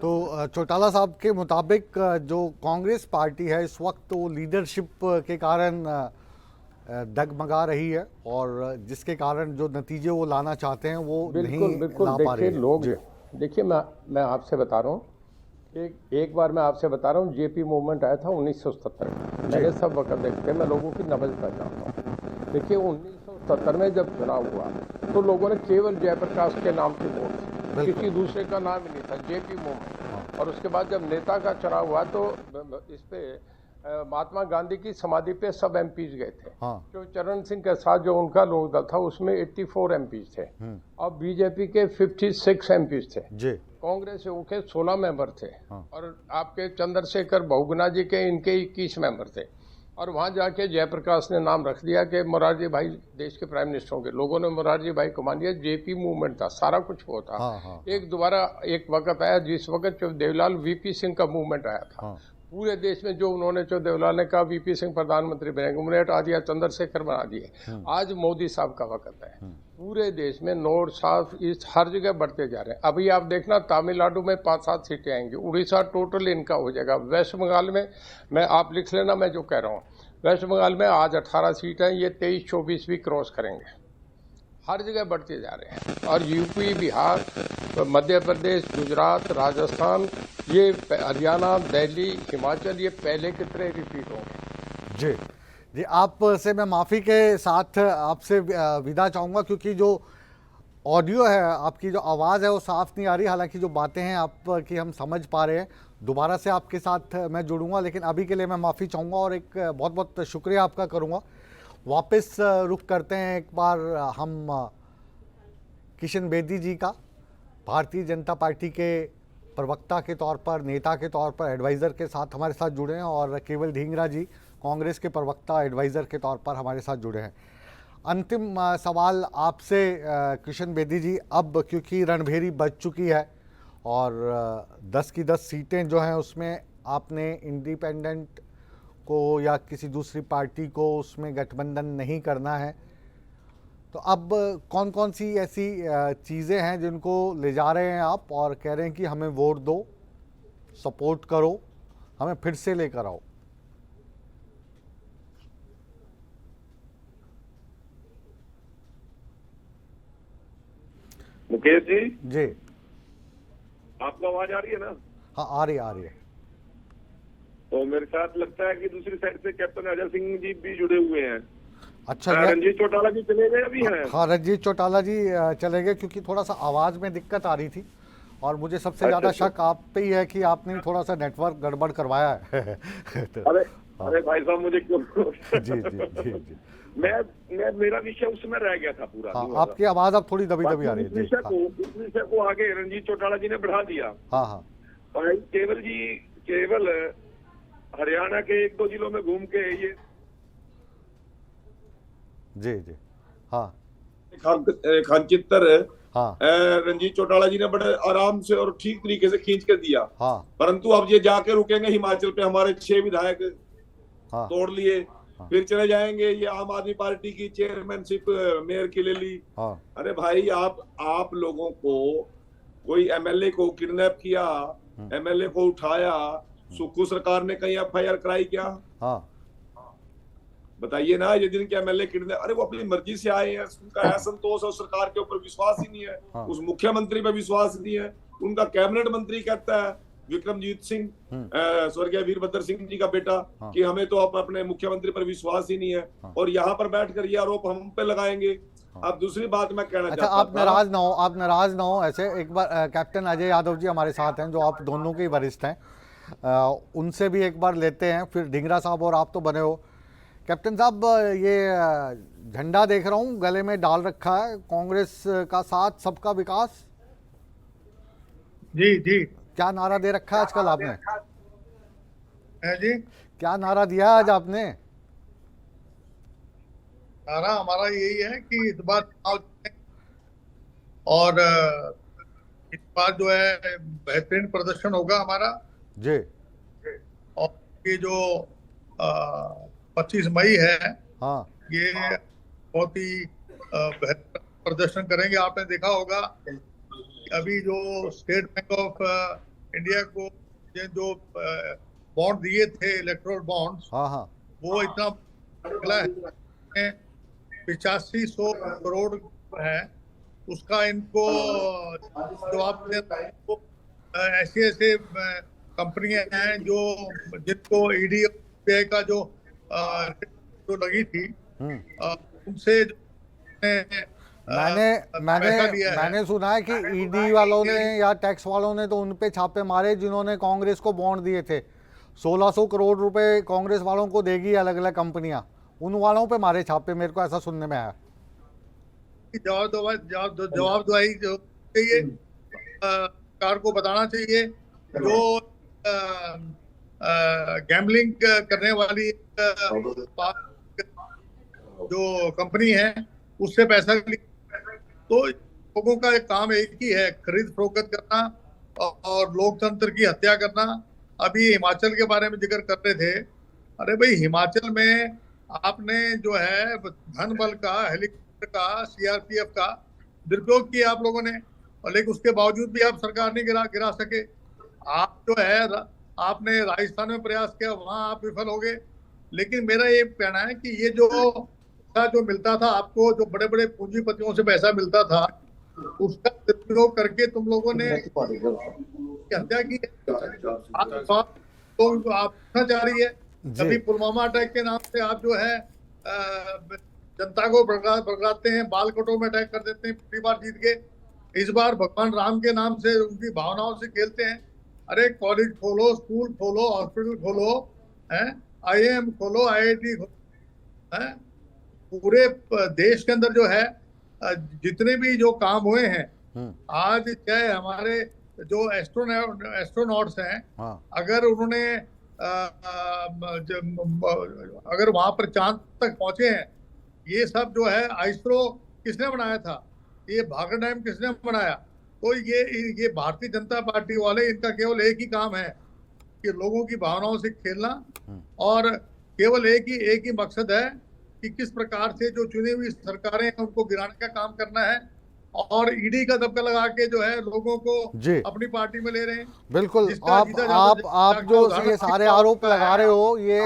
Speaker 1: तो चौटाला साहब के मुताबिक जो कांग्रेस पार्टी है इस वक्त वो लीडरशिप के कारण डगमगा रही है और जिसके कारण जो नतीजे वो लाना चाहते हैं वो नहीं ला पा रही है।
Speaker 5: लोग देखिए, मैं आपसे बता रहा हूँ, एक बार मैं आपसे बता रहा हूँ, जेपी मूवमेंट आया था 1977 में। मैंने सब वक्त देखते, मैं लोगों की नब्ज कर जाता हूँ। देखिए 1970 में जब चुनाव हुआ तो लोगों ने केवल जयप्रकाश के नाम की वोट दी, किसी दूसरे का नाम ही नहीं था, जेपी मूवमेंट। और उसके बाद जब नेता का चुनाव हुआ तो इस पे महात्मा गांधी की समाधि पे सब एमपीज गए थे। जो चरण सिंह के साथ जो उनका लोक दल था उसमें 84 एमपीज थे और बीजेपी के 56 एमपीज थे, कांग्रेस के 16 मेंबर थे और आपके चंद्रशेखर बहुगुणा जी के इनके 21 मेंबर थे। और वहां जाके जयप्रकाश ने नाम रख दिया कि मोरारजी भाई देश के प्राइम मिनिस्टर होंगे। लोगों ने मोरारजी भाई को मान लिया, जेपी मूवमेंट था, सारा कुछ वो था। एक दोबारा एक वक्त आया जिस वक्त जो देवलाल वीपी सिंह का मूवमेंट आया था, पूरे देश में जो उन्होंने, जो देवलाल ने कहा वीपी सिंह प्रधानमंत्री बनेंगे, उन्हें हटा दिया, चंद्रशेखर बना दिए। आज मोदी साहब का वक्त है, पूरे देश में नॉर्थ साउथ ईस्ट हर जगह बढ़ते जा रहे हैं। अभी आप देखना तमिलनाडु में 5-7 सीटें आएंगी, उड़ीसा टोटल इनका हो जाएगा। वेस्ट बंगाल में, मैं आप लिख लेना मैं जो कह रहा हूँ, वेस्ट बंगाल में आज 18 सीट हैं, ये 23-24 भी क्रॉस करेंगे, हर जगह बढ़ते जा रहे हैं। और यूपी, बिहार, मध्य प्रदेश, गुजरात, राजस्थान, ये हरियाणा, दिल्ली, हिमाचल, ये पहले की तरह रिपीट होंगे।
Speaker 1: जी जी, आपसे मैं माफ़ी के साथ आपसे विदा चाहूँगा क्योंकि जो ऑडियो है, आपकी जो आवाज़ है वो साफ़ नहीं आ रही। हालांकि जो बातें हैं आपकी हम समझ पा रहे हैं। दोबारा से आपके साथ मैं जुड़ूंगा, लेकिन अभी के लिए मैं माफ़ी चाहूँगा और एक बहुत बहुत शुक्रिया आपका करूँगा। वापस रुख करते हैं एक बार हम किशन बेदी जी का, भारतीय जनता पार्टी के प्रवक्ता के तौर पर, नेता के तौर पर, एडवाइज़र के साथ हमारे साथ जुड़े हैं और केवल ढींगरा जी कांग्रेस के प्रवक्ता, एडवाइज़र के तौर पर हमारे साथ जुड़े हैं। अंतिम सवाल आपसे किशन बेदी जी, अब क्योंकि रणभेरी बज चुकी है और 10 की 10 सीटें जो हैं उसमें आपने इंडिपेंडेंट को या किसी दूसरी पार्टी को उसमें गठबंधन नहीं करना है, तो अब कौन कौन सी ऐसी चीज़ें हैं जिनको ले जा रहे हैं आप और कह रहे हैं कि हमें वोट दो, सपोर्ट करो, हमें फिर से लेकर आओ?
Speaker 4: मुकेश जी,
Speaker 1: जी
Speaker 4: आपको आवाज आ रही है ना?
Speaker 1: हाँ, आ रही है।
Speaker 4: तो मेरे साथ लगता है कि दूसरी साइड से कैप्टन अजय सिंह जी भी जुड़े हुए हैं।
Speaker 1: अच्छा,
Speaker 4: रंजीत चौटाला जी चले गए अभी हैं?
Speaker 1: हाँ, रंजीत चौटाला जी चले गए क्योंकि थोड़ा सा आवाज़ में दिक्कत आ रही थी और मुझे सबसे ज़्यादा शक आप पे ही है कि आपने थोड़ा सा नेटवर्क गड़बड़ करवाया है। तो,
Speaker 4: अरे भाई साहब, मुझे क्यों?
Speaker 1: जी।
Speaker 4: मेरा विषय उसमें रह गया था पूरा।
Speaker 1: हाँ, आपकी आवाज़ अब थोड़ी दबी दबी आ रही है।
Speaker 4: इस विषय को आगे रंजीत चौटाला जी ने बढ़ा दिया।
Speaker 1: हाँ।
Speaker 4: और केवल हरियाणा के 1-2 जिलों में घूम के ये
Speaker 1: जी हाँ
Speaker 4: खानचित्तर
Speaker 1: हाँ
Speaker 4: रंजीत चौटाला जी ने बड़े आराम से और ठीक तरीके से खींच कर दिया।
Speaker 1: हाँ।
Speaker 4: परंतु अब ये जाके रुकेंगे हिमाचल पे, हमारे 6 विधायक
Speaker 1: हाँ।
Speaker 4: तोड़ लिए। हाँ। फिर चले जाएंगे ये आम आदमी पार्टी की चेयरमैनशिप मेयर की ले ली। हाँ। अरे भाई, आप लोगों को कोई एमएलए को किडनैप किया, एमएलए को उठाया, सुक्खू सरकार ने कहीं एफआईआर कराई क्या? हाँ, बताइए ना। ये दिन के एमएलए किडनैप, अरे वो अपनी मर्जी से आए हैं, उनका असंतोष और सरकार के ऊपर विश्वास ही नहीं है। हाँ। उस मुख्यमंत्री पे विश्वास नहीं है। उनका कैबिनेट मंत्री कहता है विक्रमजीत सिंह, स्वर्गीय वीरभद्र सिंह जी का बेटा,
Speaker 1: हाँ।
Speaker 4: कि हमें तो अपने मुख्यमंत्री पर विश्वास ही नहीं है,
Speaker 1: हाँ।
Speaker 4: और यहाँ पर बैठकर ये आरोप हम पे लगाएंगे। अब दूसरी बात मैं कहना
Speaker 1: अच्छा,
Speaker 4: चाहता
Speaker 1: आप
Speaker 4: था,
Speaker 1: नाराज ना हो, आप नाराज ना हो। ऐसे एक बार कैप्टन अजय यादव जी हमारे साथ हैं, जो आप दोनों के ही वरिष्ठ हैं, उनसे भी एक बार लेते हैं, फिर ढींगरा साहब और आप तो बने हो। कैप्टन साहब, ये झंडा देख रहा हूँ गले में डाल रखा है, कांग्रेस का साथ सबका विकास,
Speaker 6: जी जी
Speaker 1: क्या नारा दे रखा है आजकल आपने?
Speaker 6: है जी।
Speaker 1: क्या नारा दिया आज आपने?
Speaker 6: नारा हमारा यही है कि इस बार चुनाव जीतें और इस बार जो है बेहतरीन प्रदर्शन होगा हमारा।
Speaker 1: जी।
Speaker 6: और ये जो 25 मई है,
Speaker 1: हाँ।
Speaker 6: ये बहुत ही बेहतर प्रदर्शन करेंगे। आपने देखा होगा कि अभी जो स्टेट बैंक ऑफ इंडिया को ये जो बॉन्ड दिए थे, इलेक्ट्रोल बॉन्ड्स,
Speaker 1: हाँ। हाँ।
Speaker 6: वो इतना निकला है, 8500 करोड़ है, उसका इनको जवाब देना। ऐसे ऐसे कंपनियां हैं जो जिनको ईडी का जो लगी थी, उनसे
Speaker 1: मैंने सुना है कि ईडी वालों ने या टैक्स वालों ने तो उन पे छापे मारे जिन्होंने कांग्रेस को बॉन्ड दिए थे। 1600 करोड़ रुपए कांग्रेस वालों को देगी अलग अलग कंपनियां, उन वालों पे मारे छापे, मेरे को ऐसा सुनने में आया।
Speaker 6: जवाबदेही जो चाहिए, सरकार को बताना चाहिए। जो गैम्बलिंग करने वाली जो कंपनी है, उससे पैसा तो लोगों का काम एक ही है, खरीद फरोख्त करना और लोकतंत्र की हत्या करना। अभी हिमाचल के बारे में जिक्र कर रहे थे। अरे भाई, हिमाचल में आपने जो है धन बल का, हेलीकॉप्टर का, सीआरपीएफ का दुरुपयोग किया आप लोगों ने, और लेकिन उसके बावजूद भी आप सरकार नहीं गिरा सके। आप जो है, आपने राजस्थान में प्रयास किया, वहां आप विफल हो गए। लेकिन मेरा ये कहना है कि ये जो मिलता था आपको, जो बड़े बड़े पूंजीपतियों से पैसा मिलता था, उसका दुरुपयोग करके तुम लोगों ने हत्या की। तो आप चाह रही है, कभी पुलवामा अटैक के नाम से आप जो है जनता को भड़काते हैं, बाल कटो में अटैक कर देते हैं, पिछली बार जीत गए। इस बार भगवान राम के नाम से उनकी भावनाओं से खेलते हैं। अरे कॉलेज खोलो, स्कूल खोलो, हॉस्पिटल खोलो, IIM खोलो, IIT खोलो, पूरे देश के अंदर जो है जितने भी जो काम हुए हैं, आज चाहे हमारे जो एस्ट्रोनॉट्स हैं, अगर उन्होंने अगर वहां पर चांद तक पहुंचे हैं, ये सब जो है आइसरो किसने बनाया था, ये भाखड़ा डैम किसने बनाया? तो ये भारतीय जनता पार्टी वाले, इनका केवल एक ही काम है कि लोगों की भावनाओं से खेलना, और केवल एक ही मकसद है कि किस प्रकार से जो चुनी हुई सरकारें हैं उनको गिराने का काम करना है, और ईडी का दबका लगा के जो है लोगों को अपनी पार्टी में ले रहे हैं।
Speaker 1: बिल्कुल। आप जो ये सारे आरोप लगा रहे हो, ये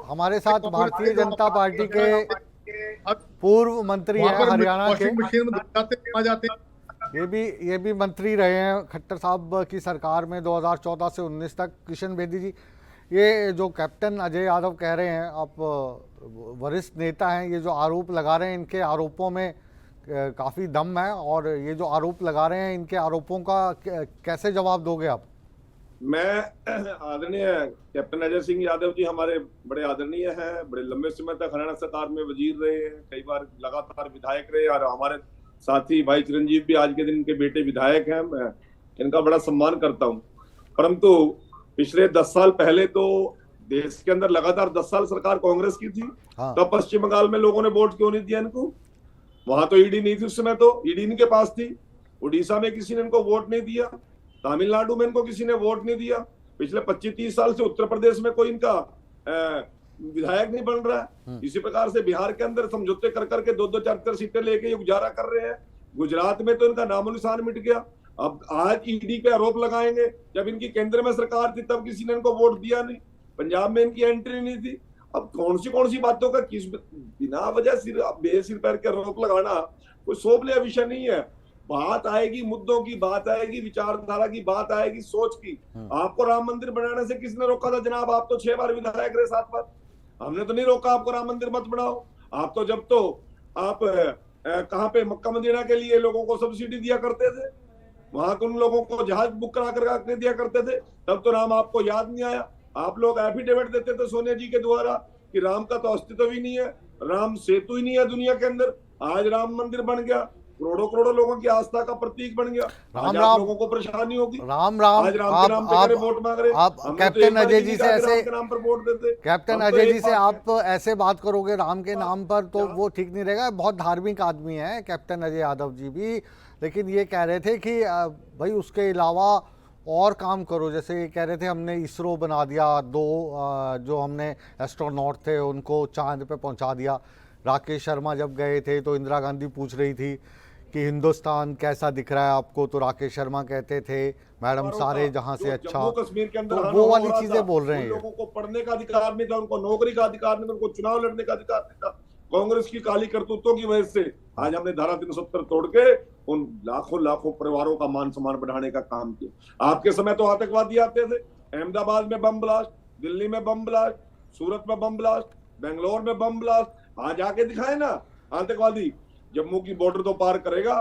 Speaker 1: हमारे साथ भारतीय जनता पार्टी के पूर्व मंत्री हैं हरियाणा के, ये भी मंत्री रहे हैं खट्टर साहब की सरकार में 2014 से 19 तक, किशन बेदी जी। ये जो कैप्टन अजय यादव कह रहे हैं, आप वरिष्ठ नेता हैं, ये जो आरोप लगा रहे हैं, इनके आरोपों में काफ़ी दम है, और ये जो आरोप लगा रहे हैं, इनके आरोपों का कैसे जवाब दोगे आप?
Speaker 4: मैं आदरणीय कैप्टन अजय सिंह यादव जी हमारे बड़े आदरणीय हैं, बड़े लंबे समय तक हरियाणा सरकार में वजीर रहे हैं, कई बार लगातार विधायक रहे, और हमारे साथी भाई चिरंजीव भी आज के दिन इनके बेटे विधायक हैं। मैं इनका बड़ा सम्मान करता हूं। परंतु पिछले 10 साल पहले तो देश के अंदर लगातार 10 साल सरकार कांग्रेस की थी। तब पश्चिम बंगाल में लोगों ने वोट क्यों नहीं दिया इनको? वहां तो ईडी नहीं थी उस समय, तो ईडी इनके पास थी। उड़ीसा में किसी ने इनको वोट नहीं दिया, तमिलनाडु में इनको किसी ने वोट नहीं दिया। पिछले 25-30 साल से उत्तर प्रदेश में कोई इनका विधायक नहीं बन रहा है। इसी प्रकार से बिहार के अंदर समझौते कर करके 2-2, 4-4 सीटें लेके ये गुजारा कर रहे हैं। गुजरात में तो इनका नामो निशान मिट गया। अब आज ईडी पे आरोप लगाएंगे, जब इनकी केंद्र में सरकार थी तब किसी ने इनको वोट दिया नहीं, पंजाब में इनकी एंट्री नहीं थी। अब कौन सी बातों का बिना वजह सिर पैर के आरोप लगाना कोई शोभनीय विषय नहीं है। बात आएगी, मुद्दों की बात आएगी, विचारधारा की बात आएगी, सोच की। आपको राम मंदिर बनाने से किसने रोका था जनाब? आप तो 6 बार विधायक रहे, 7 बार। हमने तो नहीं रोका आपको राम मंदिर मत बनाओ। आप तो जब तो आप कहाँ पे मक्का मदीना के लिए लोगों को सब्सिडी दिया करते थे, वहां के उन लोगों को जहाज बुक करा कर दिया करते थे, तब तो राम आपको याद नहीं आया। आप लोग एफिडेविट देते थे सोनिया जी के द्वारा कि राम का तो अस्तित्व ही नहीं है, राम सेतु ही नहीं है दुनिया के अंदर। आज राम मंदिर बन गया, करोड़ों करोड़ों लोगों की आस्था का प्रतीक बन गया।
Speaker 1: राम
Speaker 4: आज
Speaker 1: राम
Speaker 4: आप लोगों को परेशानी होगी।
Speaker 1: राम राम
Speaker 4: आज राम के नाम पे वोट मांग रहे।
Speaker 1: आप
Speaker 4: हमने तो
Speaker 1: कैप्टन
Speaker 4: एक बार
Speaker 1: अजय
Speaker 4: भी
Speaker 1: जी
Speaker 4: नहीं
Speaker 1: से
Speaker 4: कहा कि
Speaker 1: ऐसे
Speaker 4: राम के नाम पर वोट देते।
Speaker 1: कैप्टन
Speaker 4: हम तो
Speaker 1: अजय
Speaker 4: एक
Speaker 1: जी से
Speaker 4: बात
Speaker 1: आप ऐसे बात करोगे राम के नाम पर तो वो ठीक नहीं रहेगा। बहुत धार्मिक आदमी है कैप्टन अजय यादव जी भी, लेकिन ये कह रहे थे कि भाई उसके अलावा और काम करो। जैसे ये कह रहे थे हमने इसरो बना दिया, 2 जो हमने एस्ट्रोनॉट थे उनको चांद पे पहुंचा दिया। राकेश शर्मा जब गए थे तो इंदिरा गांधी पूछ रही थी कि हिंदुस्तान कैसा दिख रहा है आपको, तो राकेश शर्मा कहते थे मैडम सारे जहां से अच्छा।
Speaker 4: जम्मू कश्मीर के अंदर
Speaker 1: तो
Speaker 4: हाना
Speaker 1: वो
Speaker 4: हो
Speaker 1: वाली
Speaker 4: रहा
Speaker 1: चीजें
Speaker 4: था,
Speaker 1: बोल रहे हैं
Speaker 4: उन
Speaker 1: ये।
Speaker 4: लोगों को पढ़ने का अधिकार नहीं था, उनको नौकरी का अधिकार नहीं था, उनको चुनाव लड़ने का अधिकार नहीं था। कांग्रेस की काली करतूतों की वजह से आज हमने धारा 370 तोड़ के उन लाखों लाखों परिवारों का मान सम्मान बढ़ाने का काम किया। आपके समय तो आतंकवादी आते थे, अहमदाबाद में बम ब्लास्ट, दिल्ली में बम ब्लास्ट, सूरत में बम ब्लास्ट, बेंगलोर में बम ब्लास्ट। आज आके दिखाए ना आतंकवादी। जम्मू की बॉर्डर तो पार करेगा,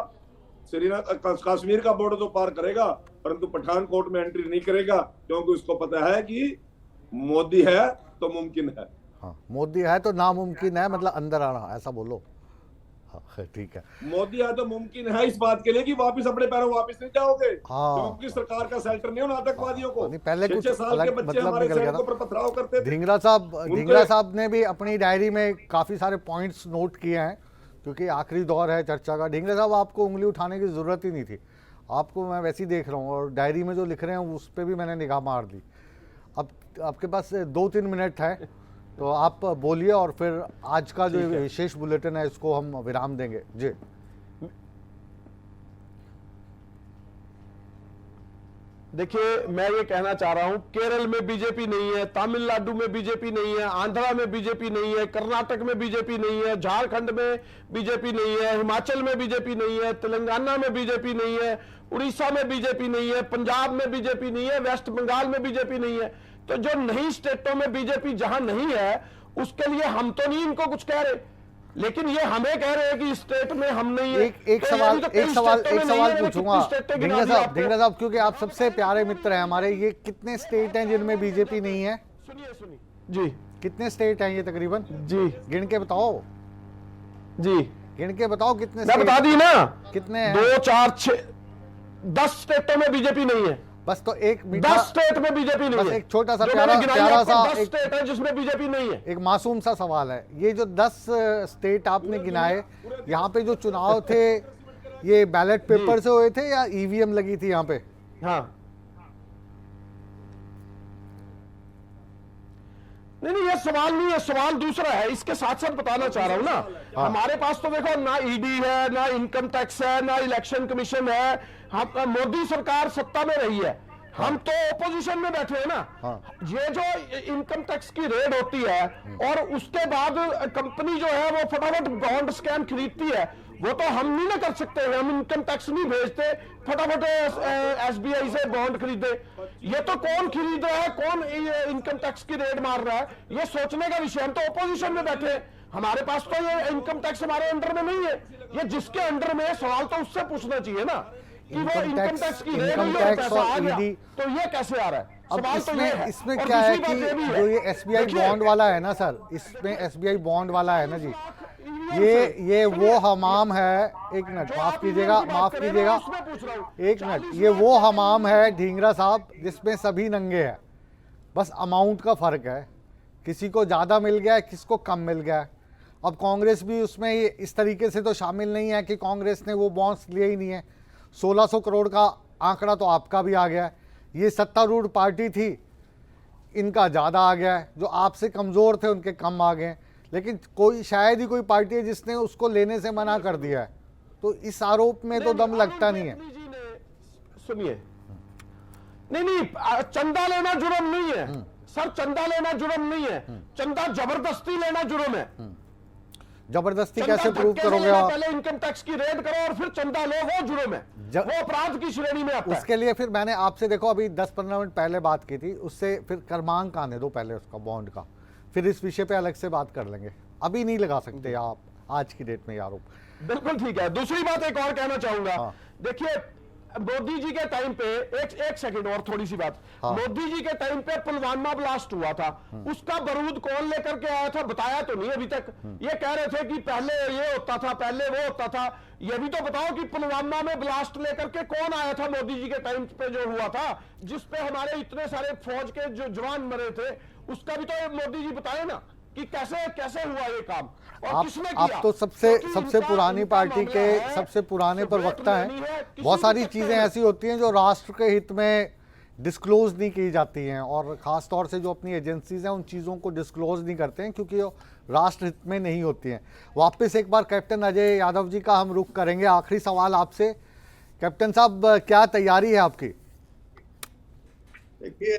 Speaker 4: श्रीनगर कश्मीर का बॉर्डर तो पार करेगा, परंतु पठानकोट में एंट्री नहीं करेगा, क्योंकि उसको पता है कि मोदी है तो मुमकिन है।
Speaker 1: हाँ, मोदी है तो नामुमकिन है, मतलब अंदर आना, ऐसा बोलो। हाँ, ठीक है।
Speaker 4: मोदी है तो मुमकिन है इस बात के लिए कि वापस अपने पैरों वापस नहीं जाओगे,
Speaker 1: हाँ।
Speaker 4: क्योंकि सरकार का शेल्टर नहीं होना आतंकवादियों को।
Speaker 1: नहीं, पहले कुछ
Speaker 4: 6 साल के
Speaker 1: अलग
Speaker 4: बच्चे
Speaker 1: मतलब
Speaker 4: हमारे
Speaker 1: निकल गया
Speaker 4: सैनिकों पर पथराव करते थे।
Speaker 1: ढींगरा साहब ने भी अपनी डायरी में काफ़ी सारे पॉइंट्स नोट किए हैं, क्योंकि आखिरी दौर है चर्चा का। ढींगरा साहब आपको उंगली उठाने की ज़रूरत ही नहीं थी, आपको मैं वैसे ही देख रहा हूँ, और डायरी में जो लिख रहे हैं उस पर भी मैंने निगाह मार दी। अब आपके पास 2-3 मिनट है, तो आप बोलिए और फिर आज का जो विशेष बुलेटिन है इसको हम विराम देंगे। जी
Speaker 3: देखिए, मैं ये कहना चाह रहा हूं, केरल में बीजेपी नहीं है, तमिलनाडु में बीजेपी नहीं है, आंध्रा में बीजेपी नहीं है, कर्नाटक में बीजेपी नहीं है, झारखंड में बीजेपी नहीं है, हिमाचल में बीजेपी नहीं है, तेलंगाना में बीजेपी नहीं है, उड़ीसा में बीजेपी नहीं है, पंजाब में बीजेपी नहीं है, वेस्ट बंगाल में बीजेपी नहीं है। तो जो नई स्टेटों में बीजेपी जहां नहीं है, उसके लिए हम तो नहीं इनको कुछ कह रहे, लेकिन ये हमें कह रहे हैं कि स्टेट में हम नहीं है।
Speaker 1: एक
Speaker 3: तो
Speaker 1: सवाल
Speaker 3: यानी तो कई स्टेटों में नहीं है,
Speaker 1: पूछूंगा
Speaker 3: कितनी स्टेटें गिना दी आपने?
Speaker 1: ढींगरा साहब, क्योंकि आप सबसे प्यारे मित्र हैं हमारे, ये कितने स्टेट हैं जिनमें बीजेपी नहीं है?
Speaker 3: सुनिए जी,
Speaker 1: कितने स्टेट हैं ये तकरीबन?
Speaker 3: जी
Speaker 1: गिन के बताओ,
Speaker 3: जी,
Speaker 1: गिन के बताओ कितने
Speaker 3: मैं
Speaker 1: स्टेट
Speaker 3: बता दी ना,
Speaker 1: कितने हैं?
Speaker 3: 2, 4, 6, 10 स्टेटों में बीजेपी नहीं है।
Speaker 1: बस तो एक मीठा
Speaker 3: 10 स्टेट में बीजेपी नहीं
Speaker 1: बस
Speaker 3: है।
Speaker 1: एक छोटा सा
Speaker 3: जो
Speaker 1: प्यारा
Speaker 3: मैंने गिनाई
Speaker 1: प्यारा
Speaker 3: आपको
Speaker 1: सा
Speaker 3: 10
Speaker 1: एक
Speaker 3: स्टेट है जिसमें बीजेपी नहीं है।
Speaker 1: एक मासूम सा सवाल है, ये जो 10 स्टेट आपने गिनाए, यहाँ पे जो चुनाव थे ये बैलेट पेपर से हुए थे या ईवीएम लगी थी यहाँ पे?
Speaker 3: हाँ, नहीं, ये सवाल नहीं है, सवाल दूसरा है। इसके साथ साथ बताना चाह रहा हूं ना, हमारे पास तो देखो ना ईडी है, ना इनकम टैक्स है, ना इलेक्शन कमीशन है। हम मोदी सरकार सत्ता में रही है, हम तो ओपोजिशन में बैठे हैं ना। ये जो इनकम टैक्स की रेड होती है और उसके बाद कंपनी जो है वो फटाफट बॉन्ड स्कैम खरीदती है, वो तो हम नहीं ना कर सकते। हम इनकम टैक्स नहीं भेजते, फटाफट एसबीआई से बॉन्ड खरीदे। ये तो कौन खरीद रहा है, कौन इनकम टैक्स की रेड मार रहा है, ये सोचने का विषय। हम तो ओपोजिशन में बैठे हैं, हमारे पास तो ये इनकम टैक्स हमारे अंडर में नहीं है। ये जिसके अंडर में है, सवाल तो उससे पूछना चाहिए ना कि वो इनकम टैक्स की रेड हुई और पैसा आ गया, तो ये कैसे आ रहा है?
Speaker 1: अब इसमें क्या है कि जो ये एसबीआई बॉन्ड वाला है ना सर, इसमें एसबीआई बॉन्ड वाला है ना जी, ये वो हमाम है। एक मिनट माफ कीजिएगा, एक मिनट, ये वो हमाम है ढींगरा साहब जिसमें सभी नंगे हैं, बस अमाउंट का फर्क है, किसी को ज़्यादा मिल गया है, किसको कम मिल गया है। अब कांग्रेस भी उसमें इस तरीके से तो शामिल नहीं है कि कांग्रेस ने वो बॉन्ड्स लिए ही नहीं है। 1600 करोड़ का आंकड़ा तो आपका भी आ गया है। ये सत्तारूढ़ पार्टी थी, इनका ज़्यादा आ गया है, जो आपसे कमज़ोर थे उनके कम आ गए। लेकिन कोई शायद ही कोई पार्टी है जिसने उसको लेने से मना कर दिया है, तो इस आरोप में तो दम लगता नहीं है।
Speaker 3: सुनिए, नहीं, चंदा लेना जुर्म नहीं है सर, चंदा लेना जुर्म नहीं है, चंदा जबरदस्ती लेना जुर्म है।
Speaker 1: जबरदस्ती
Speaker 3: चंदा
Speaker 1: कैसे प्रूव
Speaker 3: धक्के से
Speaker 1: करोगे
Speaker 3: लेना,
Speaker 1: आप?
Speaker 3: पहले इनकम टैक्स की रेड करो और फिर चंदा लो, वो जुर्म है, वो अपराध की श्रेणी में आता है।
Speaker 1: उसके लिए फिर मैंने आपसे देखो अभी 10-15 मिनट पहले बात की थी, उससे फिर क्रमांक आने दो पहले उसका बॉन्ड का, फिर इस विषय पे अलग से बात कर लेंगे। अभी नहीं लगा सकते आप आज की डेट में ये आरोप।
Speaker 3: बिल्कुल ठीक है। दूसरी बात एक और कहना चाहूंगा,
Speaker 1: हाँ।
Speaker 3: देखिए मोदी जी के टाइम पे एक सेकंड और थोड़ी सी बात,
Speaker 1: हाँ।
Speaker 3: मोदी जी के टाइम पे पुलवामा ब्लास्ट हुआ था, उसका बारूद कौन लेकर के आया था बताया तो नहीं अभी तक। ये कह रहे थे कि पहले ये होता था, पहले वो होता था। ये भी तो बताओ कि पुलवामा में ब्लास्ट लेकर के कौन आया था मोदी जी के टाइम पे जो हुआ था, जिसपे हमारे इतने सारे फौज के जो जवान मरे थे, उसका भी तो मोदी जी बताए ना कि कैसे कैसे हुआ ये काम और किसने किया।
Speaker 1: आप तो सबसे
Speaker 3: क्योंकि
Speaker 1: पुरानी
Speaker 3: इनका
Speaker 1: पार्टी
Speaker 3: मामला
Speaker 1: के
Speaker 3: है,
Speaker 1: सबसे पुराने
Speaker 3: सिर्फ
Speaker 1: प्रवक्ता
Speaker 3: रेट लेनी है,
Speaker 1: हैं।
Speaker 3: किसी
Speaker 1: बहुत
Speaker 3: भी
Speaker 1: सारी
Speaker 3: चक्कर
Speaker 1: चीजें
Speaker 3: में।
Speaker 1: ऐसी होती हैं जो राष्ट्र के हित में डिस्क्लोज नहीं की जाती हैं, और खास तौर से जो अपनी एजेंसीज हैं उन चीज़ों को डिस्क्लोज नहीं करते हैं क्योंकि वो राष्ट्र हित में नहीं होती हैं। वापस एक बार कैप्टन अजय यादव जी का हम रुख करेंगे। आखिरी सवाल आपसे कैप्टन साहब, क्या तैयारी है आपकी?
Speaker 6: देखिए,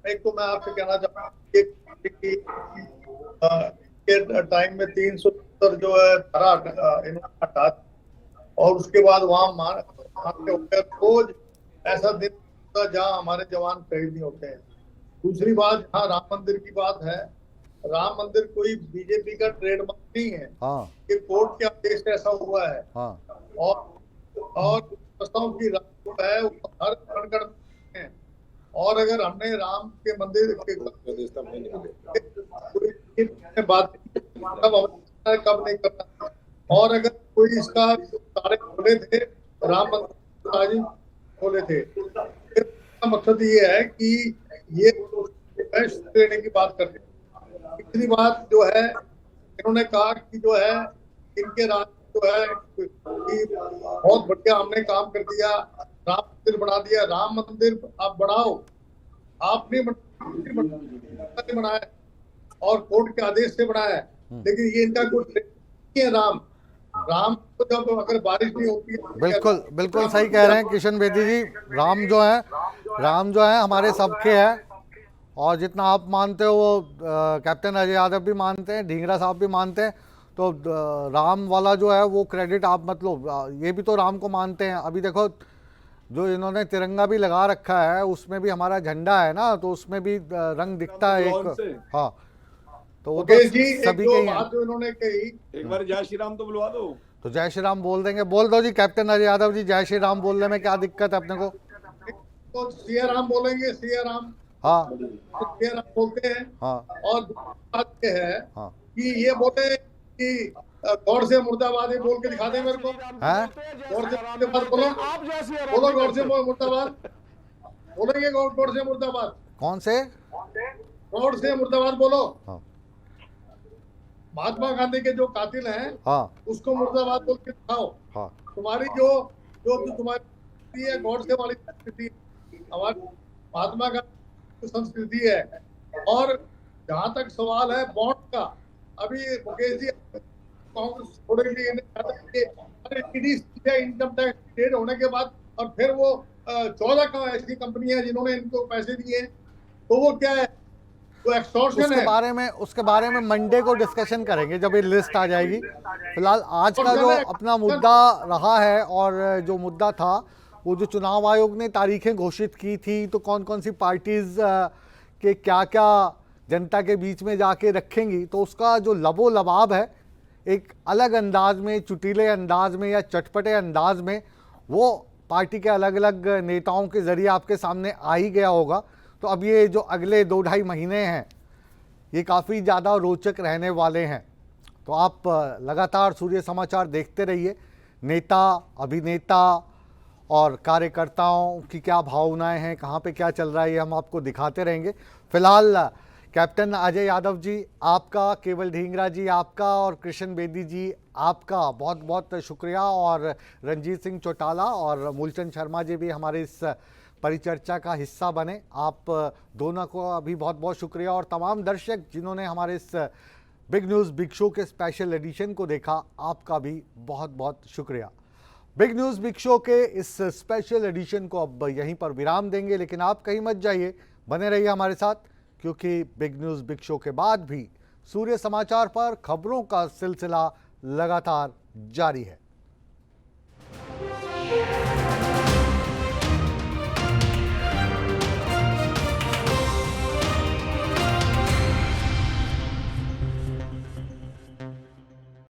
Speaker 6: एक तो मैं आपसे कहना चाहूँगा कि टाइम में 370 जो है धारा इन्होंने हटा दी, और उसके बाद वहाँ रोज ऐसा दिन होता जहाँ हमारे जवान शहीद नहीं होते हैं। दूसरी बात, जहाँ राम मंदिर की बात है, राम मंदिर कोई बीजेपी का ट्रेडमार्क नहीं है।
Speaker 1: हाँ
Speaker 6: ये कोर्ट के आदेश से ऐसा हुआ है।
Speaker 1: हाँ
Speaker 6: और प्रस्ताव की राम है वो हर कण है। और अगर हमने राम के मंदिर के बात कब नहीं करता, और अगर कोई इसका तारे खोले थे राम मंदिर आज खोले थे, इसका मकसद ये है कि ये देने की बात करते हैं। तीसरी बात जो है, इन्होंने कहा कि जो है इनके राज जो है कि बहुत बढ़िया हमने काम कर दिया, राम मंदिर बना दिया। राम मंदिर आप बढ़ाओ, आपने बनाया और कोर्ट के आदेश से बनाया है, लेकिन ये इनका कोई नहीं है। राम को जब अगर बारिश नहीं होती है,
Speaker 1: बिल्कुल बिल्कुल सही कह रहे हैं किशन बेदी जी। राम जो है हमारे सबके हैं, और जितना आप मानते हो वो कैप्टन अजय यादव भी मानते हैं, ढींगरा साहब भी मानते हैं। तो राम वाला जो है वो क्रेडिट आप मतलब ये भी तो राम को मानते हैं। अभी देखो जो इन्होंने तिरंगा भी लगा रखा है उसमें भी हमारा झंडा है ना, तो उसमें भी रंग दिखता है एक। हाँ, तो वो तो सभी के ही हैं।
Speaker 6: बात जो इन्होंने कही,
Speaker 4: एक बार जय श्री राम तो बुलवा दो।
Speaker 1: तो जय श्री राम बोल देंगे, बोल दो जी कैप्टन अजय यादव जी। जय श्री राम बोलने में क्या दिक्कत है अपने को?
Speaker 6: तो सिया राम बोलेंगे, सिया राम,
Speaker 1: हाँ
Speaker 6: सिया राम बोलते हैं।
Speaker 1: हाँ
Speaker 6: और बात ये है
Speaker 1: हाँ
Speaker 6: कि ये बोले कि गौर से मुर्दाबाद ही बोल के दिखा दे मेरे को।
Speaker 1: हैं?
Speaker 6: गौर से मुर्दाबाद बोलो,
Speaker 3: आप जैसे
Speaker 6: बोलो गौर से मुर्दाबाद, बोलेंगे गौर से मुर्दाबाद,
Speaker 1: कौन से?
Speaker 6: गौर से मुर्दाबाद बोलो।
Speaker 1: हाँ
Speaker 6: महात्मा गांधी के जो कातिल हैं
Speaker 1: हाँ
Speaker 6: उसको मुर्दाबाद बोल के दिखाओ।
Speaker 1: हाँ
Speaker 6: तुम्हारी जो तुम्हारी है गौर से वाली संस्कृति, हमारी महात्मा गांधी की संस्कृति है। और जहां तक सवाल है बॉन्ड का, अभी मुकेश जी कांग्रेस छोड़ेंगे इनकम टैक्स रेड होने के बाद, और फिर वो 14 ऐसी कंपनियां जिन्होंने इनको पैसे दिए, तो वो क्या है, वो एक्सटॉर्शन है।
Speaker 1: उसके बारे में मंडे को डिस्कशन करेंगे जब ये लिस्ट आ जाएगी। फिलहाल आज का जो अपना मुद्दा रहा है, और जो मुद्दा था वो जो चुनाव आयोग ने तारीखें घोषित की थी, तो कौन कौन सी पार्टीज के क्या क्या जनता के बीच में जाके रखेंगी, तो उसका जो लबो लबाब है एक अलग अंदाज में, चुटीले अंदाज में या चटपटे अंदाज में, वो पार्टी के अलग अलग नेताओं के जरिए आपके सामने आ ही गया होगा। तो अब ये जो अगले 2-2.5 महीने हैं ये काफ़ी ज़्यादा रोचक रहने वाले हैं। तो आप लगातार सूर्य समाचार देखते रहिए। नेता, अभिनेता और कार्यकर्ताओं की क्या भावनाएं हैं, कहाँ पे क्या चल रहा है, ये हम आपको दिखाते रहेंगे। फिलहाल कैप्टन अजय यादव जी आपका, केवल ढींगरा जी आपका, और कृष्ण बेदी जी आपका बहुत बहुत शुक्रिया, और रंजीत सिंह चौटाला और मूलचंद शर्मा जी भी हमारे इस परिचर्चा का हिस्सा बने। आप दोनों को अभी बहुत बहुत शुक्रिया, और तमाम दर्शक जिन्होंने हमारे इस बिग न्यूज़ बिग शो के स्पेशल एडिशन को देखा, आपका भी बहुत बहुत शुक्रिया। बिग न्यूज़ बिग शो के इस स्पेशल एडिशन को अब यहीं पर विराम देंगे, लेकिन आप कहीं मत जाइए, बने रहिए हमारे साथ, क्योंकि बिग न्यूज़ बिग शो के बाद भी सूर्य समाचार पर खबरों का सिलसिला लगातार जारी है।